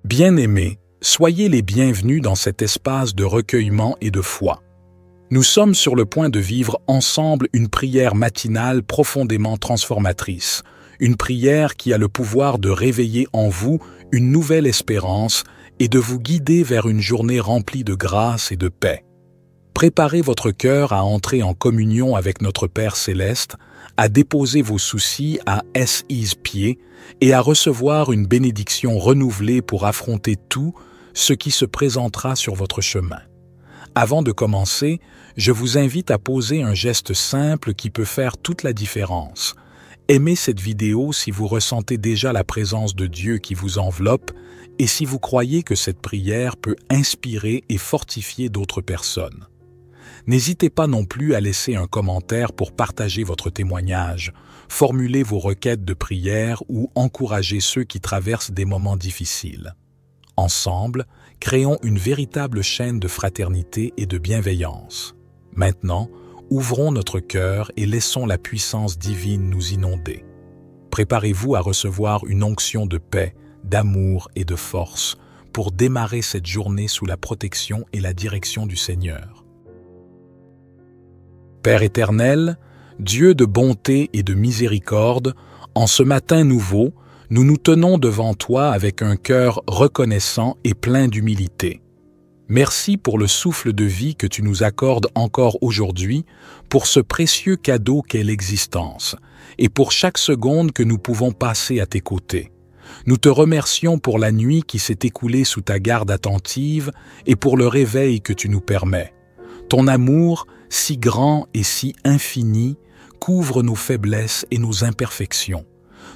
Bien-aimés, soyez les bienvenus dans cet espace de recueillement et de foi. Nous sommes sur le point de vivre ensemble une prière matinale profondément transformatrice, une prière qui a le pouvoir de réveiller en vous une nouvelle espérance et de vous guider vers une journée remplie de grâce et de paix. Préparez votre cœur à entrer en communion avec notre Père Céleste, à déposer vos soucis à ses pieds et à recevoir une bénédiction renouvelée pour affronter tout ce qui se présentera sur votre chemin. Avant de commencer, je vous invite à poser un geste simple qui peut faire toute la différence. Aimez cette vidéo si vous ressentez déjà la présence de Dieu qui vous enveloppe et si vous croyez que cette prière peut inspirer et fortifier d'autres personnes. N'hésitez pas non plus à laisser un commentaire pour partager votre témoignage, formuler vos requêtes de prière ou encourager ceux qui traversent des moments difficiles. Ensemble, créons une véritable chaîne de fraternité et de bienveillance. Maintenant, ouvrons notre cœur et laissons la puissance divine nous inonder. Préparez-vous à recevoir une onction de paix, d'amour et de force pour démarrer cette journée sous la protection et la direction du Seigneur. Père éternel, Dieu de bonté et de miséricorde, en ce matin nouveau, nous nous tenons devant toi avec un cœur reconnaissant et plein d'humilité. Merci pour le souffle de vie que tu nous accordes encore aujourd'hui, pour ce précieux cadeau qu'est l'existence, et pour chaque seconde que nous pouvons passer à tes côtés. Nous te remercions pour la nuit qui s'est écoulée sous ta garde attentive et pour le réveil que tu nous permets. Ton amour, si grand et si infini, couvre nos faiblesses et nos imperfections.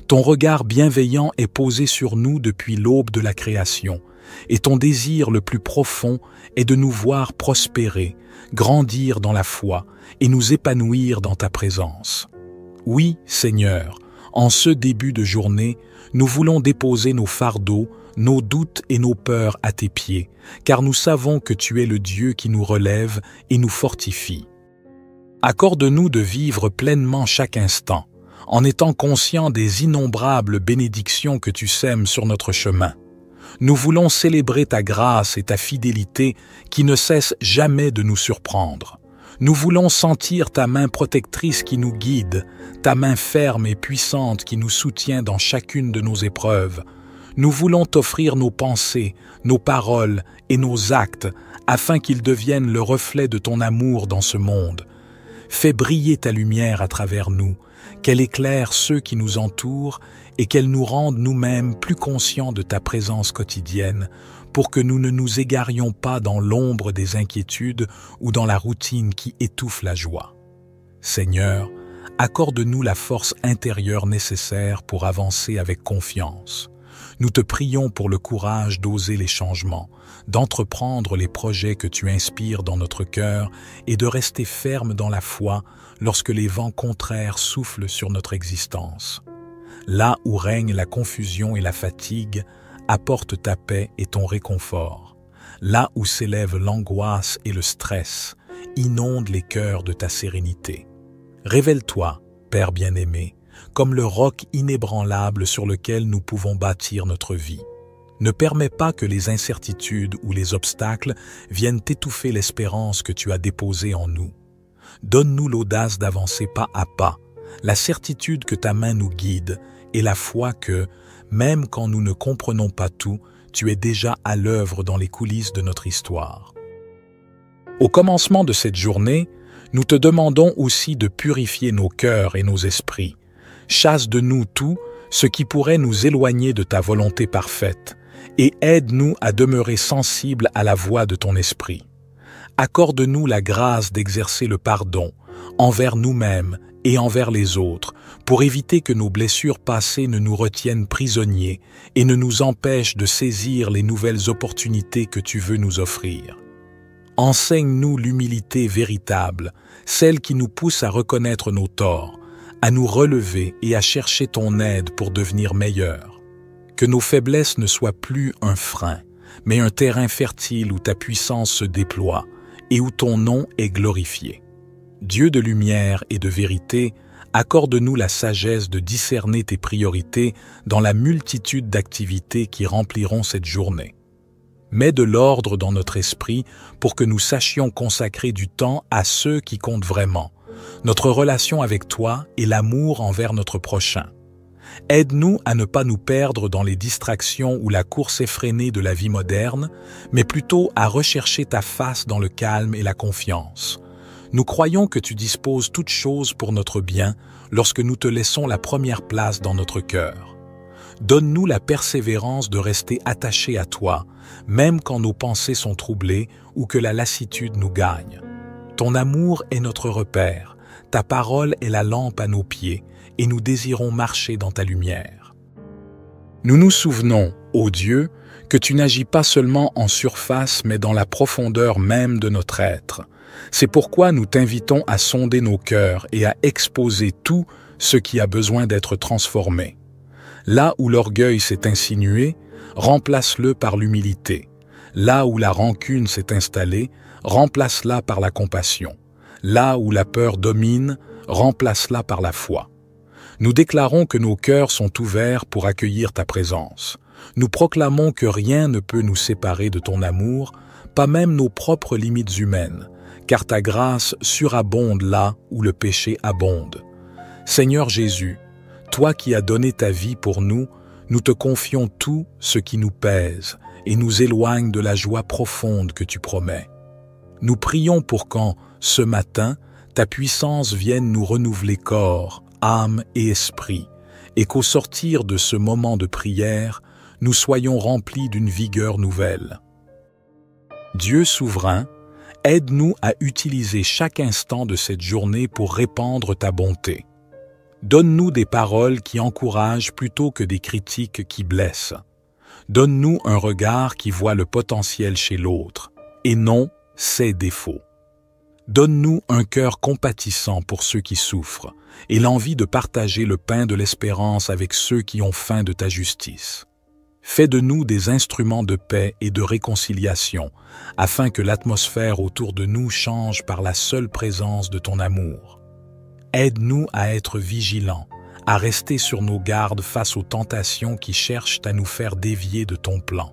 Ton regard bienveillant est posé sur nous depuis l'aube de la création, et ton désir le plus profond est de nous voir prospérer, grandir dans la foi et nous épanouir dans ta présence. Oui, Seigneur, en ce début de journée, nous voulons déposer nos fardeaux, nos doutes et nos peurs à tes pieds, car nous savons que tu es le Dieu qui nous relève et nous fortifie. Accorde-nous de vivre pleinement chaque instant, en étant conscients des innombrables bénédictions que tu sèmes sur notre chemin. Nous voulons célébrer ta grâce et ta fidélité qui ne cessent jamais de nous surprendre. Nous voulons sentir ta main protectrice qui nous guide, ta main ferme et puissante qui nous soutient dans chacune de nos épreuves. Nous voulons t'offrir nos pensées, nos paroles et nos actes afin qu'ils deviennent le reflet de ton amour dans ce monde. Fais briller ta lumière à travers nous, qu'elle éclaire ceux qui nous entourent et qu'elle nous rende nous-mêmes plus conscients de ta présence quotidienne pour que nous ne nous égarions pas dans l'ombre des inquiétudes ou dans la routine qui étouffe la joie. Seigneur, accorde-nous la force intérieure nécessaire pour avancer avec confiance. Nous te prions pour le courage d'oser les changements, d'entreprendre les projets que tu inspires dans notre cœur et de rester ferme dans la foi lorsque les vents contraires soufflent sur notre existence. Là où règne la confusion et la fatigue, apporte ta paix et ton réconfort. Là où s'élève l'angoisse et le stress, inonde les cœurs de ta sérénité. Révèle-toi, Père bien-aimé, comme le roc inébranlable sur lequel nous pouvons bâtir notre vie. Ne permets pas que les incertitudes ou les obstacles viennent étouffer l'espérance que tu as déposée en nous. Donne-nous l'audace d'avancer pas à pas, la certitude que ta main nous guide et la foi que, même quand nous ne comprenons pas tout, tu es déjà à l'œuvre dans les coulisses de notre histoire. Au commencement de cette journée, nous te demandons aussi de purifier nos cœurs et nos esprits. Chasse de nous tout ce qui pourrait nous éloigner de ta volonté parfaite et aide-nous à demeurer sensibles à la voix de ton esprit. Accorde-nous la grâce d'exercer le pardon envers nous-mêmes et envers les autres pour éviter que nos blessures passées ne nous retiennent prisonniers et ne nous empêchent de saisir les nouvelles opportunités que tu veux nous offrir. Enseigne-nous l'humilité véritable, celle qui nous pousse à reconnaître nos torts, à nous relever et à chercher ton aide pour devenir meilleurs. Que nos faiblesses ne soient plus un frein, mais un terrain fertile où ta puissance se déploie et où ton nom est glorifié. Dieu de lumière et de vérité, Accorde-nous la sagesse de discerner tes priorités dans la multitude d'activités qui rempliront cette journée. Mets de l'ordre dans notre esprit pour que nous sachions consacrer du temps à ceux qui comptent vraiment, notre relation avec toi et l'amour envers notre prochain. Aide-nous à ne pas nous perdre dans les distractions ou la course effrénée de la vie moderne, mais plutôt à rechercher ta face dans le calme et la confiance. Nous croyons que tu disposes toutes choses pour notre bien lorsque nous te laissons la première place dans notre cœur. Donne-nous la persévérance de rester attachés à toi, même quand nos pensées sont troublées ou que la lassitude nous gagne. Ton amour est notre repère, ta parole est la lampe à nos pieds, et nous désirons marcher dans ta lumière. Nous nous souvenons, ô Dieu, que tu n'agis pas seulement en surface, mais dans la profondeur même de notre être. C'est pourquoi nous t'invitons à sonder nos cœurs et à exposer tout ce qui a besoin d'être transformé. Là où l'orgueil s'est insinué, remplace-le par l'humilité. Là où la rancune s'est installée, remplace-la par la compassion. Là où la peur domine, remplace-la par la foi. Nous déclarons que nos cœurs sont ouverts pour accueillir ta présence. Nous proclamons que rien ne peut nous séparer de ton amour, pas même nos propres limites humaines, car ta grâce surabonde là où le péché abonde. Seigneur Jésus, toi qui as donné ta vie pour nous, nous te confions tout ce qui nous pèse et nous éloigne de la joie profonde que tu promets. Nous prions pour quand, ce matin, ta puissance vienne nous renouveler corps, âme et esprit, et qu'au sortir de ce moment de prière, nous soyons remplis d'une vigueur nouvelle. Dieu souverain, aide-nous à utiliser chaque instant de cette journée pour répandre ta bonté. Donne-nous des paroles qui encouragent plutôt que des critiques qui blessent. Donne-nous un regard qui voit le potentiel chez l'autre, et non ses défauts. Donne-nous un cœur compatissant pour ceux qui souffrent, et l'envie de partager le pain de l'espérance avec ceux qui ont faim de ta justice. Fais de nous des instruments de paix et de réconciliation, afin que l'atmosphère autour de nous change par la seule présence de ton amour. Aide-nous à être vigilants, à rester sur nos gardes face aux tentations qui cherchent à nous faire dévier de ton plan.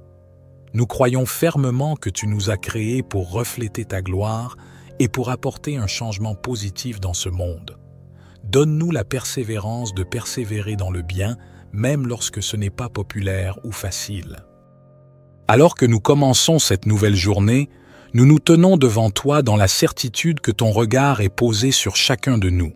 Nous croyons fermement que tu nous as créés pour refléter ta gloire et pour apporter un changement positif dans ce monde. Donne-nous la persévérance de persévérer dans le bien, même lorsque ce n'est pas populaire ou facile. Alors que nous commençons cette nouvelle journée, nous nous tenons devant toi dans la certitude que ton regard est posé sur chacun de nous.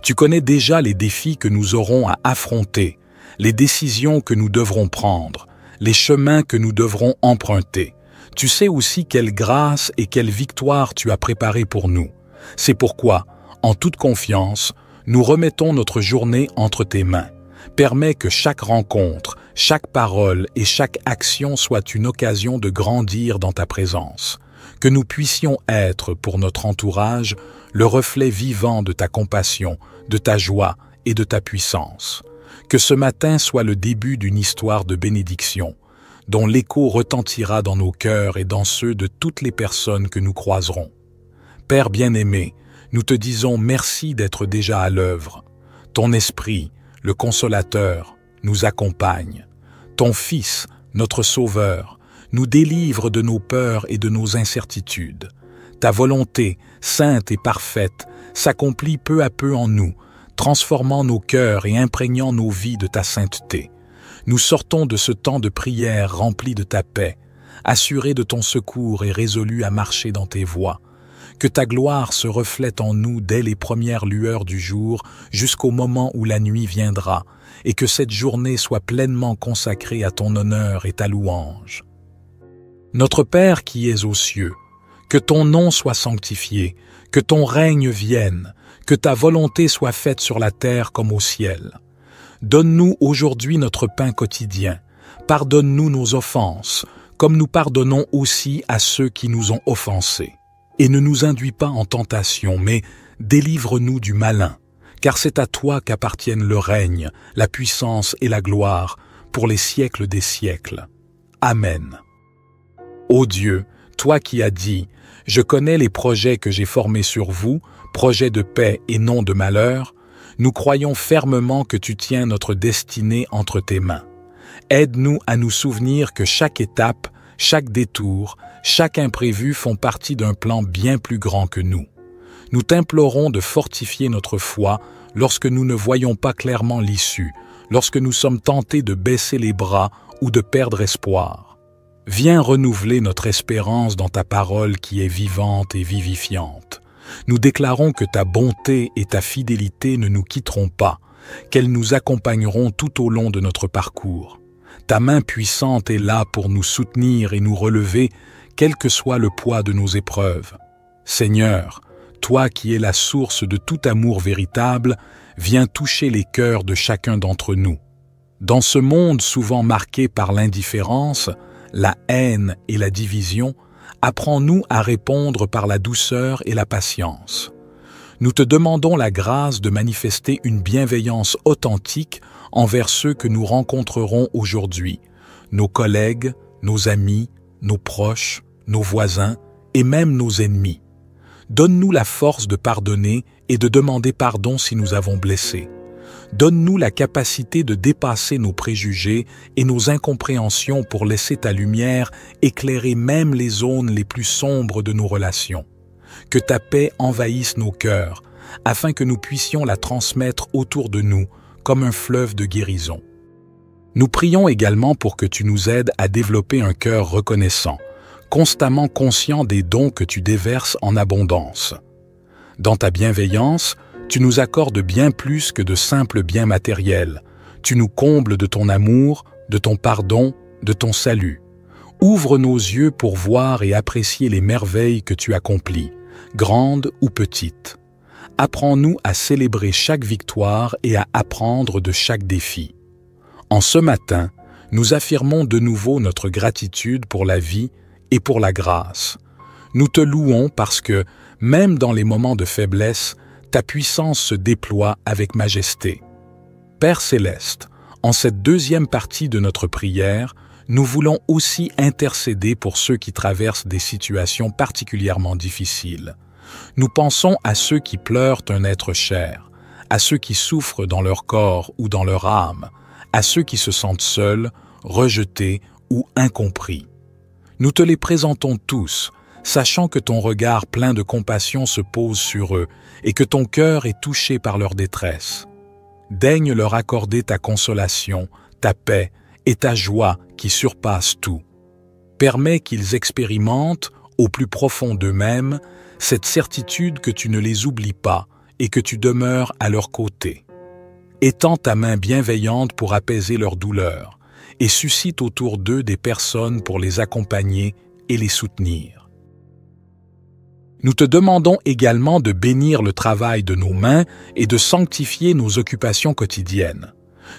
Tu connais déjà les défis que nous aurons à affronter, les décisions que nous devrons prendre, les chemins que nous devrons emprunter. Tu sais aussi quelle grâce et quelle victoire tu as préparée pour nous. C'est pourquoi, en toute confiance, nous remettons notre journée entre tes mains. Permets que chaque rencontre, chaque parole et chaque action soit une occasion de grandir dans ta présence. Que nous puissions être, pour notre entourage, le reflet vivant de ta compassion, de ta joie et de ta puissance. Que ce matin soit le début d'une histoire de bénédiction, dont l'écho retentira dans nos cœurs et dans ceux de toutes les personnes que nous croiserons. Père bien-aimé, nous te disons merci d'être déjà à l'œuvre. Ton esprit, le consolateur, nous accompagne. Ton Fils, notre Sauveur, nous délivre de nos peurs et de nos incertitudes. Ta volonté, sainte et parfaite, s'accomplit peu à peu en nous, transformant nos cœurs et imprégnant nos vies de ta sainteté. Nous sortons de ce temps de prière rempli de ta paix, assurés de ton secours et résolus à marcher dans tes voies. Que ta gloire se reflète en nous dès les premières lueurs du jour jusqu'au moment où la nuit viendra, et que cette journée soit pleinement consacrée à ton honneur et ta louange. Notre Père qui es aux cieux, que ton nom soit sanctifié, que ton règne vienne, que ta volonté soit faite sur la terre comme au ciel. Donne-nous aujourd'hui notre pain quotidien. Pardonne-nous nos offenses, comme nous pardonnons aussi à ceux qui nous ont offensés. Et ne nous induis pas en tentation, mais délivre-nous du malin, car c'est à toi qu'appartiennent le règne, la puissance et la gloire, pour les siècles des siècles. Amen. Ô Dieu, toi qui as dit « Je connais les projets que j'ai formés sur vous, projets de paix et non de malheur », Nous croyons fermement que tu tiens notre destinée entre tes mains. Aide-nous à nous souvenir que chaque étape, chaque détour, chaque imprévu font partie d'un plan bien plus grand que nous. Nous t'implorons de fortifier notre foi lorsque nous ne voyons pas clairement l'issue, lorsque nous sommes tentés de baisser les bras ou de perdre espoir. Viens renouveler notre espérance dans ta parole qui est vivante et vivifiante. Nous déclarons que ta bonté et ta fidélité ne nous quitteront pas, qu'elles nous accompagneront tout au long de notre parcours. Ta main puissante est là pour nous soutenir et nous relever, quel que soit le poids de nos épreuves. Seigneur, toi qui es la source de tout amour véritable, viens toucher les cœurs de chacun d'entre nous. Dans ce monde souvent marqué par l'indifférence, la haine et la division, apprends-nous à répondre par la douceur et la patience. Nous te demandons la grâce de manifester une bienveillance authentique envers ceux que nous rencontrerons aujourd'hui, nos collègues, nos amis, nos proches, nos voisins et même nos ennemis. Donne-nous la force de pardonner et de demander pardon si nous avons blessé. Donne-nous la capacité de dépasser nos préjugés et nos incompréhensions pour laisser ta lumière éclairer même les zones les plus sombres de nos relations. Que ta paix envahisse nos cœurs, afin que nous puissions la transmettre autour de nous comme un fleuve de guérison. Nous prions également pour que tu nous aides à développer un cœur reconnaissant, constamment conscient des dons que tu déverses en abondance. Dans ta bienveillance, tu nous accordes bien plus que de simples biens matériels. Tu nous combles de ton amour, de ton pardon, de ton salut. Ouvre nos yeux pour voir et apprécier les merveilles que tu accomplis, grandes ou petites. Apprends-nous à célébrer chaque victoire et à apprendre de chaque défi. En ce matin, nous affirmons de nouveau notre gratitude pour la vie et pour la grâce. Nous te louons parce que, même dans les moments de faiblesse, ta puissance se déploie avec majesté. Père céleste, en cette deuxième partie de notre prière, nous voulons aussi intercéder pour ceux qui traversent des situations particulièrement difficiles. Nous pensons à ceux qui pleurent un être cher, à ceux qui souffrent dans leur corps ou dans leur âme, à ceux qui se sentent seuls, rejetés ou incompris. Nous te les présentons tous, sachant que ton regard plein de compassion se pose sur eux et que ton cœur est touché par leur détresse. Daigne leur accorder ta consolation, ta paix et ta joie qui surpassent tout. Permets qu'ils expérimentent, au plus profond d'eux-mêmes, cette certitude que tu ne les oublies pas et que tu demeures à leur côté. Étends ta main bienveillante pour apaiser leur douleur et suscite autour d'eux des personnes pour les accompagner et les soutenir. Nous te demandons également de bénir le travail de nos mains et de sanctifier nos occupations quotidiennes.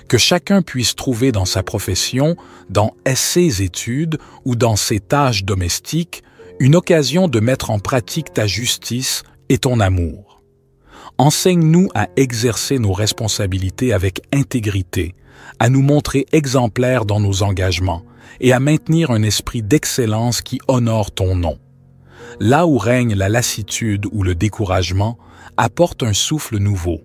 Que chacun puisse trouver dans sa profession, dans ses études ou dans ses tâches domestiques, une occasion de mettre en pratique ta justice et ton amour. Enseigne-nous à exercer nos responsabilités avec intégrité, à nous montrer exemplaires dans nos engagements et à maintenir un esprit d'excellence qui honore ton nom. Là où règne la lassitude ou le découragement, apporte un souffle nouveau.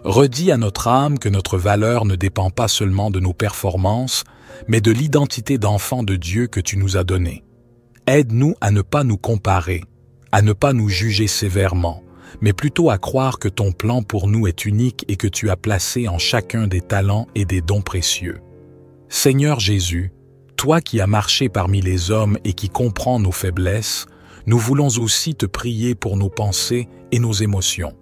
Redis à notre âme que notre valeur ne dépend pas seulement de nos performances, mais de l'identité d'enfant de Dieu que tu nous as donnée. Aide-nous à ne pas nous comparer, à ne pas nous juger sévèrement, mais plutôt à croire que ton plan pour nous est unique et que tu as placé en chacun des talents et des dons précieux. Seigneur Jésus, toi qui as marché parmi les hommes et qui comprends nos faiblesses, nous voulons aussi te prier pour nos pensées et nos émotions.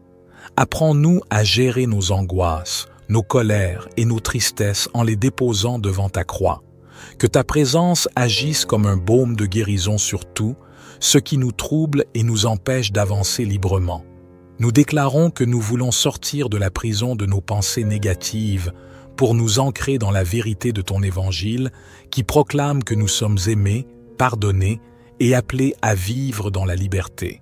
Apprends-nous à gérer nos angoisses, nos colères et nos tristesses en les déposant devant ta croix. Que ta présence agisse comme un baume de guérison sur tout, ce qui nous trouble et nous empêche d'avancer librement. Nous déclarons que nous voulons sortir de la prison de nos pensées négatives pour nous ancrer dans la vérité de ton évangile qui proclame que nous sommes aimés, pardonnés et appelés à vivre dans la liberté.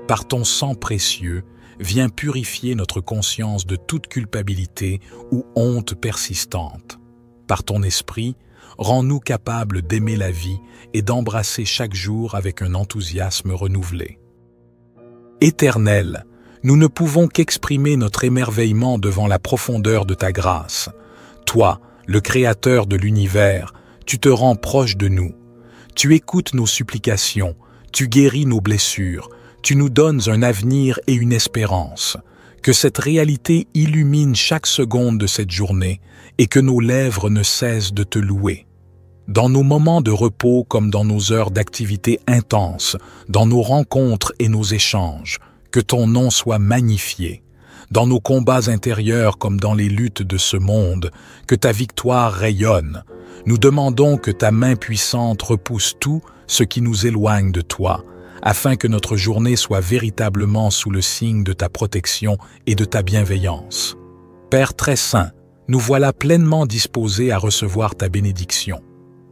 Par ton sang précieux, viens purifier notre conscience de toute culpabilité ou honte persistante. Par ton esprit, rends-nous capables d'aimer la vie et d'embrasser chaque jour avec un enthousiasme renouvelé. Éternel, Nous ne pouvons qu'exprimer notre émerveillement devant la profondeur de ta grâce. Toi, le Créateur de l'univers, tu te rends proche de nous. Tu écoutes nos supplications, tu guéris nos blessures, tu nous donnes un avenir et une espérance. Que cette réalité illumine chaque seconde de cette journée et que nos lèvres ne cessent de te louer. Dans nos moments de repos comme dans nos heures d'activité intense, dans nos rencontres et nos échanges, que ton nom soit magnifié. Dans nos combats intérieurs comme dans les luttes de ce monde, que ta victoire rayonne. Nous demandons que ta main puissante repousse tout ce qui nous éloigne de toi, afin que notre journée soit véritablement sous le signe de ta protection et de ta bienveillance. Père très saint, nous voilà pleinement disposés à recevoir ta bénédiction.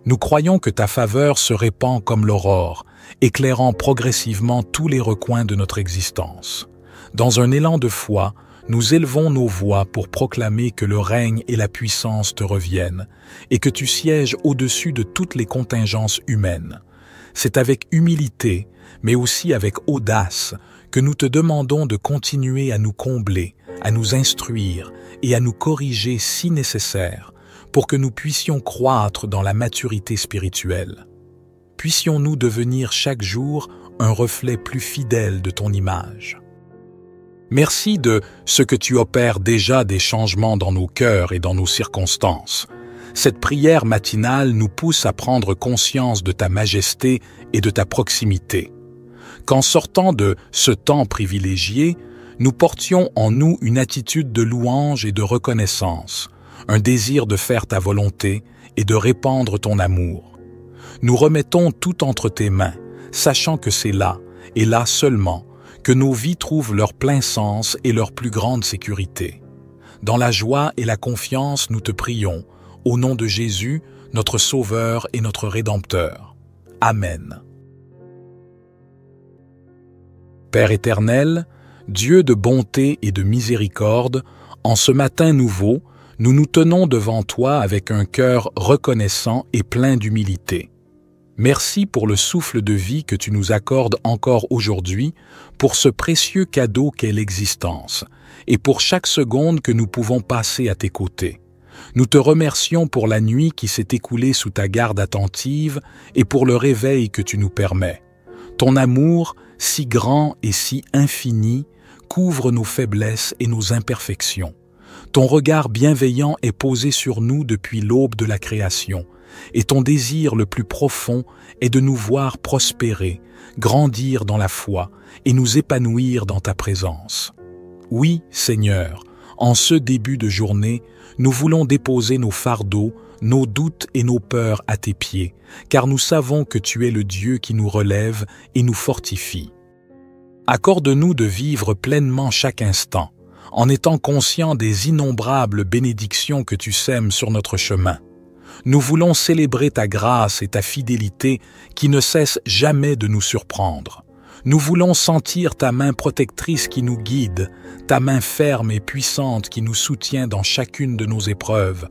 Nous croyons que ta faveur se répand comme l'aurore, éclairant progressivement tous les recoins de notre existence. Dans un élan de foi, nous élevons nos voix pour proclamer que le règne et la puissance te reviennent et que tu sièges au-dessus de toutes les contingences humaines. C'est avec humilité, mais aussi avec audace, que nous te demandons de continuer à nous combler, à nous instruire et à nous corriger si nécessaire, pour que nous puissions croître dans la maturité spirituelle. Puissions-nous devenir chaque jour un reflet plus fidèle de ton image. Merci de ce que tu opères déjà des changements dans nos cœurs et dans nos circonstances. Cette prière matinale nous pousse à prendre conscience de ta majesté et de ta proximité. Qu'en sortant de ce temps privilégié, nous portions en nous une attitude de louange et de reconnaissance, un désir de faire ta volonté et de répandre ton amour. Nous remettons tout entre tes mains, sachant que c'est là, et là seulement, que nos vies trouvent leur plein sens et leur plus grande sécurité. Dans la joie et la confiance, nous te prions, au nom de Jésus, notre Sauveur et notre Rédempteur. Amen. Père éternel, Dieu de bonté et de miséricorde, en ce matin nouveau, nous nous tenons devant toi avec un cœur reconnaissant et plein d'humilité. Merci pour le souffle de vie que tu nous accordes encore aujourd'hui, pour ce précieux cadeau qu'est l'existence, et pour chaque seconde que nous pouvons passer à tes côtés. Nous te remercions pour la nuit qui s'est écoulée sous ta garde attentive et pour le réveil que tu nous permets. Ton amour, si grand et si infini, couvre nos faiblesses et nos imperfections. Ton regard bienveillant est posé sur nous depuis l'aube de la création, et ton désir le plus profond est de nous voir prospérer, grandir dans la foi et nous épanouir dans ta présence. Oui, Seigneur, en ce début de journée, nous voulons déposer nos fardeaux, nos doutes et nos peurs à tes pieds, car nous savons que tu es le Dieu qui nous relève et nous fortifie. Accorde-nous de vivre pleinement chaque instant, en étant conscients des innombrables bénédictions que tu sèmes sur notre chemin. Nous voulons célébrer ta grâce et ta fidélité qui ne cessent jamais de nous surprendre. Nous voulons sentir ta main protectrice qui nous guide, ta main ferme et puissante qui nous soutient dans chacune de nos épreuves.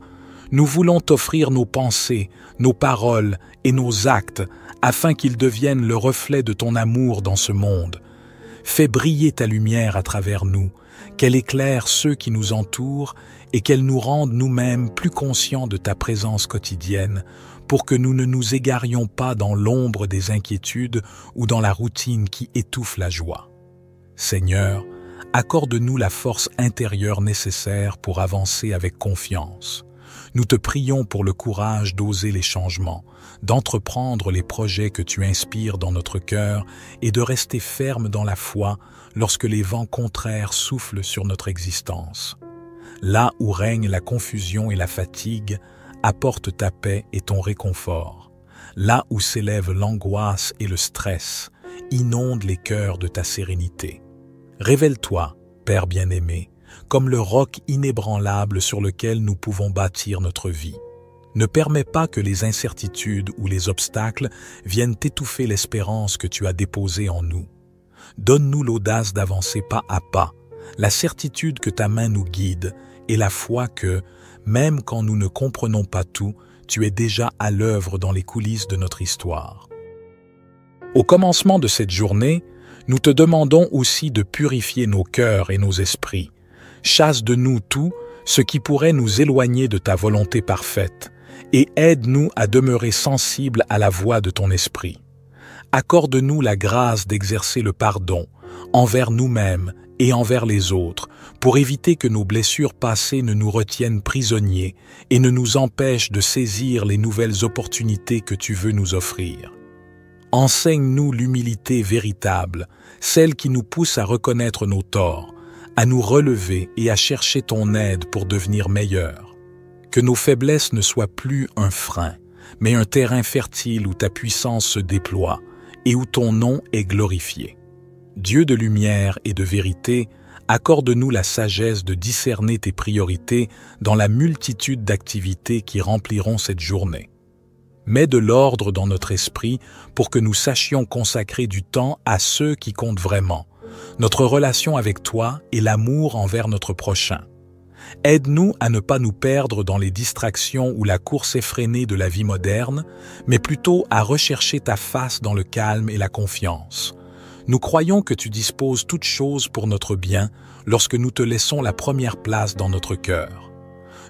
Nous voulons t'offrir nos pensées, nos paroles et nos actes afin qu'ils deviennent le reflet de ton amour dans ce monde. Fais briller ta lumière à travers nous, qu'elle éclaire ceux qui nous entourent et qu'elle nous rende nous-mêmes plus conscients de ta présence quotidienne pour que nous ne nous égarions pas dans l'ombre des inquiétudes ou dans la routine qui étouffe la joie. Seigneur, accorde-nous la force intérieure nécessaire pour avancer avec confiance. Nous te prions pour le courage d'oser les changements, d'entreprendre les projets que tu inspires dans notre cœur et de rester ferme dans la foi lorsque les vents contraires soufflent sur notre existence. Là où règne la confusion et la fatigue, apporte ta paix et ton réconfort. Là où s'élève l'angoisse et le stress, inonde les cœurs de ta sérénité. Révèle-toi, Père bien-aimé, comme le roc inébranlable sur lequel nous pouvons bâtir notre vie. Ne permets pas que les incertitudes ou les obstacles viennent étouffer l'espérance que tu as déposée en nous. Donne-nous l'audace d'avancer pas à pas, la certitude que ta main nous guide et la foi que, même quand nous ne comprenons pas tout, tu es déjà à l'œuvre dans les coulisses de notre histoire. Au commencement de cette journée, Nous te demandons aussi de purifier nos cœurs et nos esprits. Chasse de nous tout ce qui pourrait nous éloigner de ta volonté parfaite, et aide-nous à demeurer sensibles à la voix de ton esprit. Accorde-nous la grâce d'exercer le pardon envers nous-mêmes et envers les autres, pour éviter que nos blessures passées ne nous retiennent prisonniers et ne nous empêchent de saisir les nouvelles opportunités que tu veux nous offrir. Enseigne-nous l'humilité véritable, celle qui nous pousse à reconnaître nos torts, à nous relever et à chercher ton aide pour devenir meilleurs. Que nos faiblesses ne soient plus un frein, mais un terrain fertile où ta puissance se déploie et où ton nom est glorifié. Dieu de lumière et de vérité, accorde-nous la sagesse de discerner tes priorités dans la multitude d'activités qui rempliront cette journée. Mets de l'ordre dans notre esprit pour que nous sachions consacrer du temps à ceux qui comptent vraiment, notre relation avec toi et l'amour envers notre prochain. Aide-nous à ne pas nous perdre dans les distractions ou la course effrénée de la vie moderne, mais plutôt à rechercher ta face dans le calme et la confiance. Nous croyons que tu disposes toutes choses pour notre bien lorsque nous te laissons la première place dans notre cœur.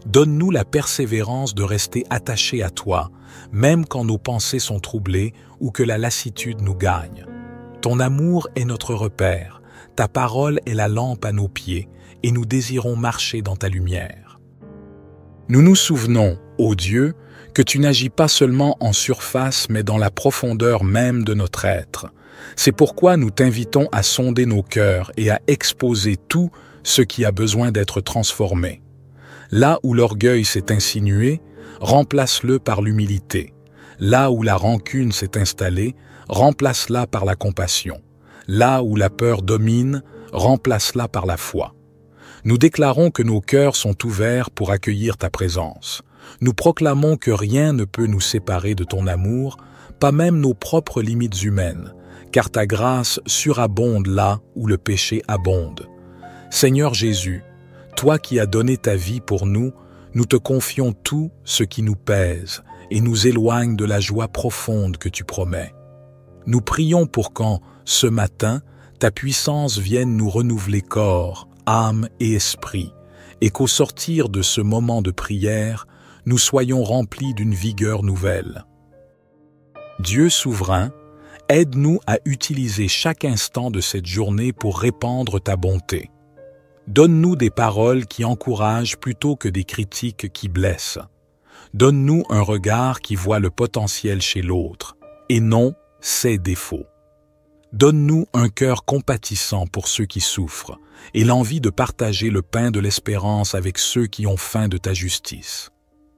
Donne-nous la persévérance de rester attachés à toi, même quand nos pensées sont troublées ou que la lassitude nous gagne. Ton amour est notre repère, ta parole est la lampe à nos pieds, et nous désirons marcher dans ta lumière. Nous nous souvenons, ô Dieu, que tu n'agis pas seulement en surface, mais dans la profondeur même de notre être. C'est pourquoi nous t'invitons à sonder nos cœurs et à exposer tout ce qui a besoin d'être transformé. Là où l'orgueil s'est insinué, remplace-le par l'humilité. Là où la rancune s'est installée, remplace-la par la compassion. Là où la peur domine, remplace-la par la foi. Nous déclarons que nos cœurs sont ouverts pour accueillir ta présence. Nous proclamons que rien ne peut nous séparer de ton amour, pas même nos propres limites humaines, car ta grâce surabonde là où le péché abonde. Seigneur Jésus, toi qui as donné ta vie pour nous, nous te confions tout ce qui nous pèse et nous éloigne de la joie profonde que tu promets. Nous prions pour quand, ce matin, ta puissance vienne nous renouveler corps, âme et esprit, et qu'au sortir de ce moment de prière, nous soyons remplis d'une vigueur nouvelle. Dieu souverain, aide-nous à utiliser chaque instant de cette journée pour répandre ta bonté. Donne-nous des paroles qui encouragent plutôt que des critiques qui blessent. Donne-nous un regard qui voit le potentiel chez l'autre, et non ses défauts. Donne-nous un cœur compatissant pour ceux qui souffrent, et l'envie de partager le pain de l'espérance avec ceux qui ont faim de ta justice.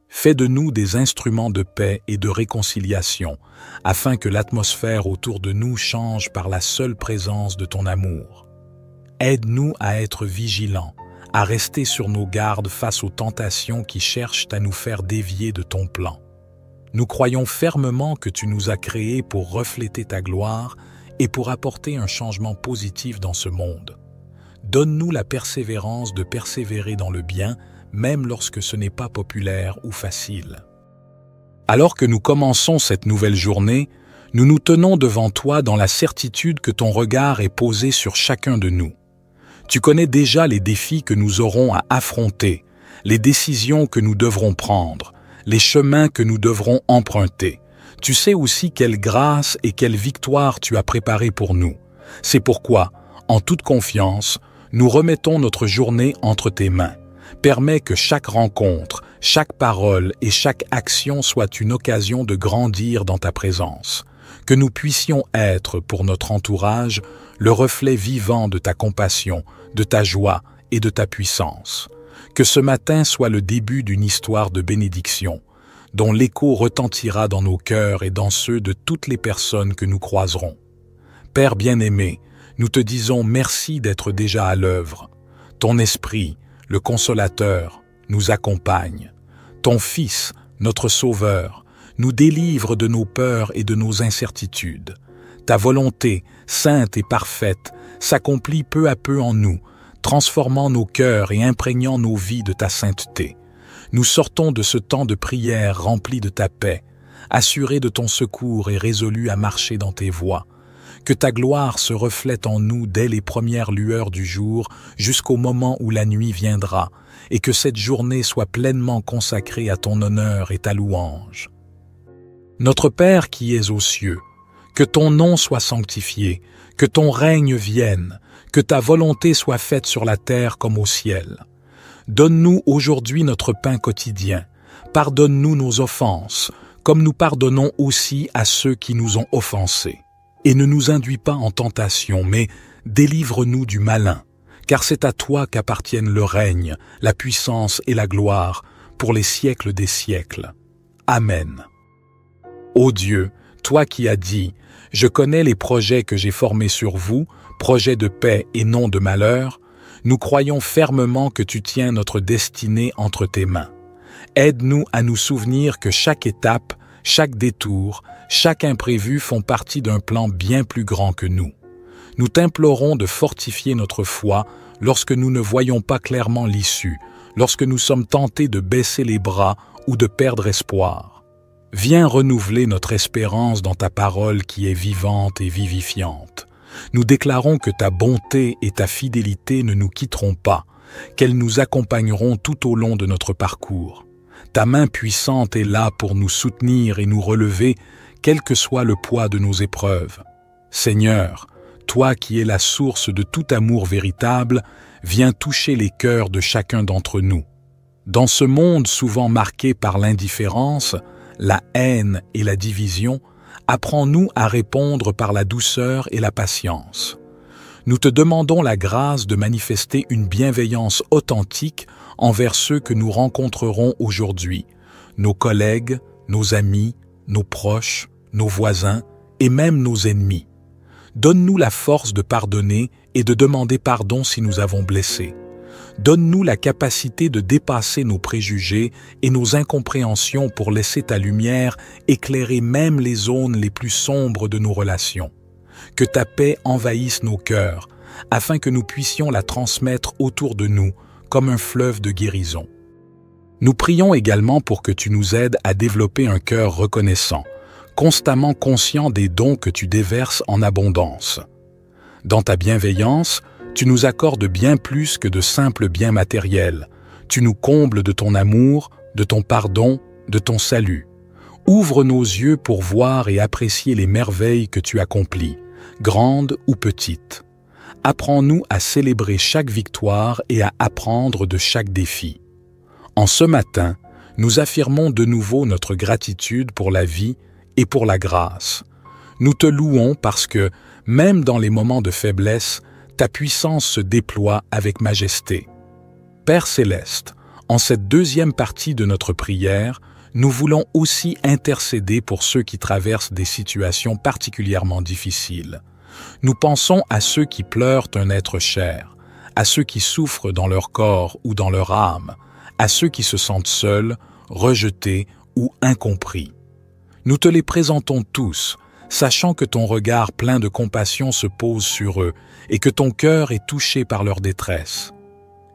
Fais de nous des instruments de paix et de réconciliation, afin que l'atmosphère autour de nous change par la seule présence de ton amour. Aide-nous à être vigilants, à rester sur nos gardes face aux tentations qui cherchent à nous faire dévier de ton plan. Nous croyons fermement que tu nous as créés pour refléter ta gloire et pour apporter un changement positif dans ce monde. Donne-nous la persévérance de persévérer dans le bien, même lorsque ce n'est pas populaire ou facile. Alors que nous commençons cette nouvelle journée, nous nous tenons devant toi dans la certitude que ton regard est posé sur chacun de nous. Tu connais déjà les défis que nous aurons à affronter, les décisions que nous devrons prendre, les chemins que nous devrons emprunter. Tu sais aussi quelle grâce et quelle victoire tu as préparée pour nous. C'est pourquoi, en toute confiance, nous remettons notre journée entre tes mains. Permets que chaque rencontre, chaque parole et chaque action soit une occasion de grandir dans ta présence. Que nous puissions être, pour notre entourage, le reflet vivant de ta compassion, de ta joie et de ta puissance. Que ce matin soit le début d'une histoire de bénédiction, dont l'écho retentira dans nos cœurs et dans ceux de toutes les personnes que nous croiserons. Père bien-aimé, nous te disons merci d'être déjà à l'œuvre. Ton esprit, le consolateur, nous accompagne. Ton Fils, notre Sauveur, nous délivre de nos peurs et de nos incertitudes. Ta volonté, sainte et parfaite, s'accomplit peu à peu en nous, transformant nos cœurs et imprégnant nos vies de ta sainteté. Nous sortons de ce temps de prière rempli de ta paix, assurés de ton secours et résolus à marcher dans tes voies. Que ta gloire se reflète en nous dès les premières lueurs du jour jusqu'au moment où la nuit viendra, et que cette journée soit pleinement consacrée à ton honneur et ta louange. Notre Père qui es aux cieux, que ton nom soit sanctifié, que ton règne vienne, que ta volonté soit faite sur la terre comme au ciel. Donne-nous aujourd'hui notre pain quotidien. Pardonne-nous nos offenses, comme nous pardonnons aussi à ceux qui nous ont offensés. Et ne nous induis pas en tentation, mais délivre-nous du malin, car c'est à toi qu'appartiennent le règne, la puissance et la gloire, pour les siècles des siècles. Amen. Ô Dieu, toi qui as dit, « Je connais les projets que j'ai formés sur vous, projets de paix et non de malheur », nous croyons fermement que tu tiens notre destinée entre tes mains. Aide-nous à nous souvenir que chaque étape, chaque détour, chaque imprévu font partie d'un plan bien plus grand que nous. Nous t'implorons de fortifier notre foi lorsque nous ne voyons pas clairement l'issue, lorsque nous sommes tentés de baisser les bras ou de perdre espoir. Viens renouveler notre espérance dans ta parole qui est vivante et vivifiante. Nous déclarons que ta bonté et ta fidélité ne nous quitteront pas, qu'elles nous accompagneront tout au long de notre parcours. Ta main puissante est là pour nous soutenir et nous relever, quel que soit le poids de nos épreuves. Seigneur, toi qui es la source de tout amour véritable, viens toucher les cœurs de chacun d'entre nous. Dans ce monde souvent marqué par l'indifférence, la haine et la division, apprends-nous à répondre par la douceur et la patience. Nous te demandons la grâce de manifester une bienveillance authentique envers ceux que nous rencontrerons aujourd'hui, nos collègues, nos amis, nos proches, nos voisins et même nos ennemis. Donne-nous la force de pardonner et de demander pardon si nous avons blessé. Donne-nous la capacité de dépasser nos préjugés et nos incompréhensions pour laisser ta lumière éclairer même les zones les plus sombres de nos relations. Que ta paix envahisse nos cœurs, afin que nous puissions la transmettre autour de nous comme un fleuve de guérison. Nous prions également pour que tu nous aides à développer un cœur reconnaissant, constamment conscient des dons que tu déverses en abondance. Dans ta bienveillance, tu nous accordes bien plus que de simples biens matériels. Tu nous combles de ton amour, de ton pardon, de ton salut. Ouvre nos yeux pour voir et apprécier les merveilles que tu accomplis, grandes ou petites. Apprends-nous à célébrer chaque victoire et à apprendre de chaque défi. En ce matin, nous affirmons de nouveau notre gratitude pour la vie et pour la grâce. Nous te louons parce que, même dans les moments de faiblesse, ta puissance se déploie avec majesté. Père céleste, en cette deuxième partie de notre prière, nous voulons aussi intercéder pour ceux qui traversent des situations particulièrement difficiles. Nous pensons à ceux qui pleurent un être cher, à ceux qui souffrent dans leur corps ou dans leur âme, à ceux qui se sentent seuls, rejetés ou incompris. Nous te les présentons tous, sachant que ton regard plein de compassion se pose sur eux et que ton cœur est touché par leur détresse.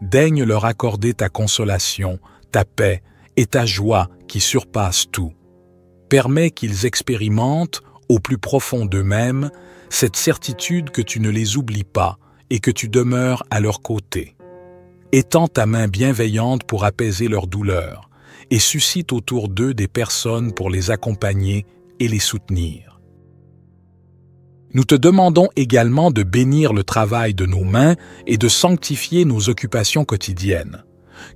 Daigne leur accorder ta consolation, ta paix et ta joie qui surpassent tout. Permets qu'ils expérimentent, au plus profond d'eux-mêmes, cette certitude que tu ne les oublies pas et que tu demeures à leur côté. Étends ta main bienveillante pour apaiser leur douleur et suscite autour d'eux des personnes pour les accompagner et les soutenir. Nous te demandons également de bénir le travail de nos mains et de sanctifier nos occupations quotidiennes.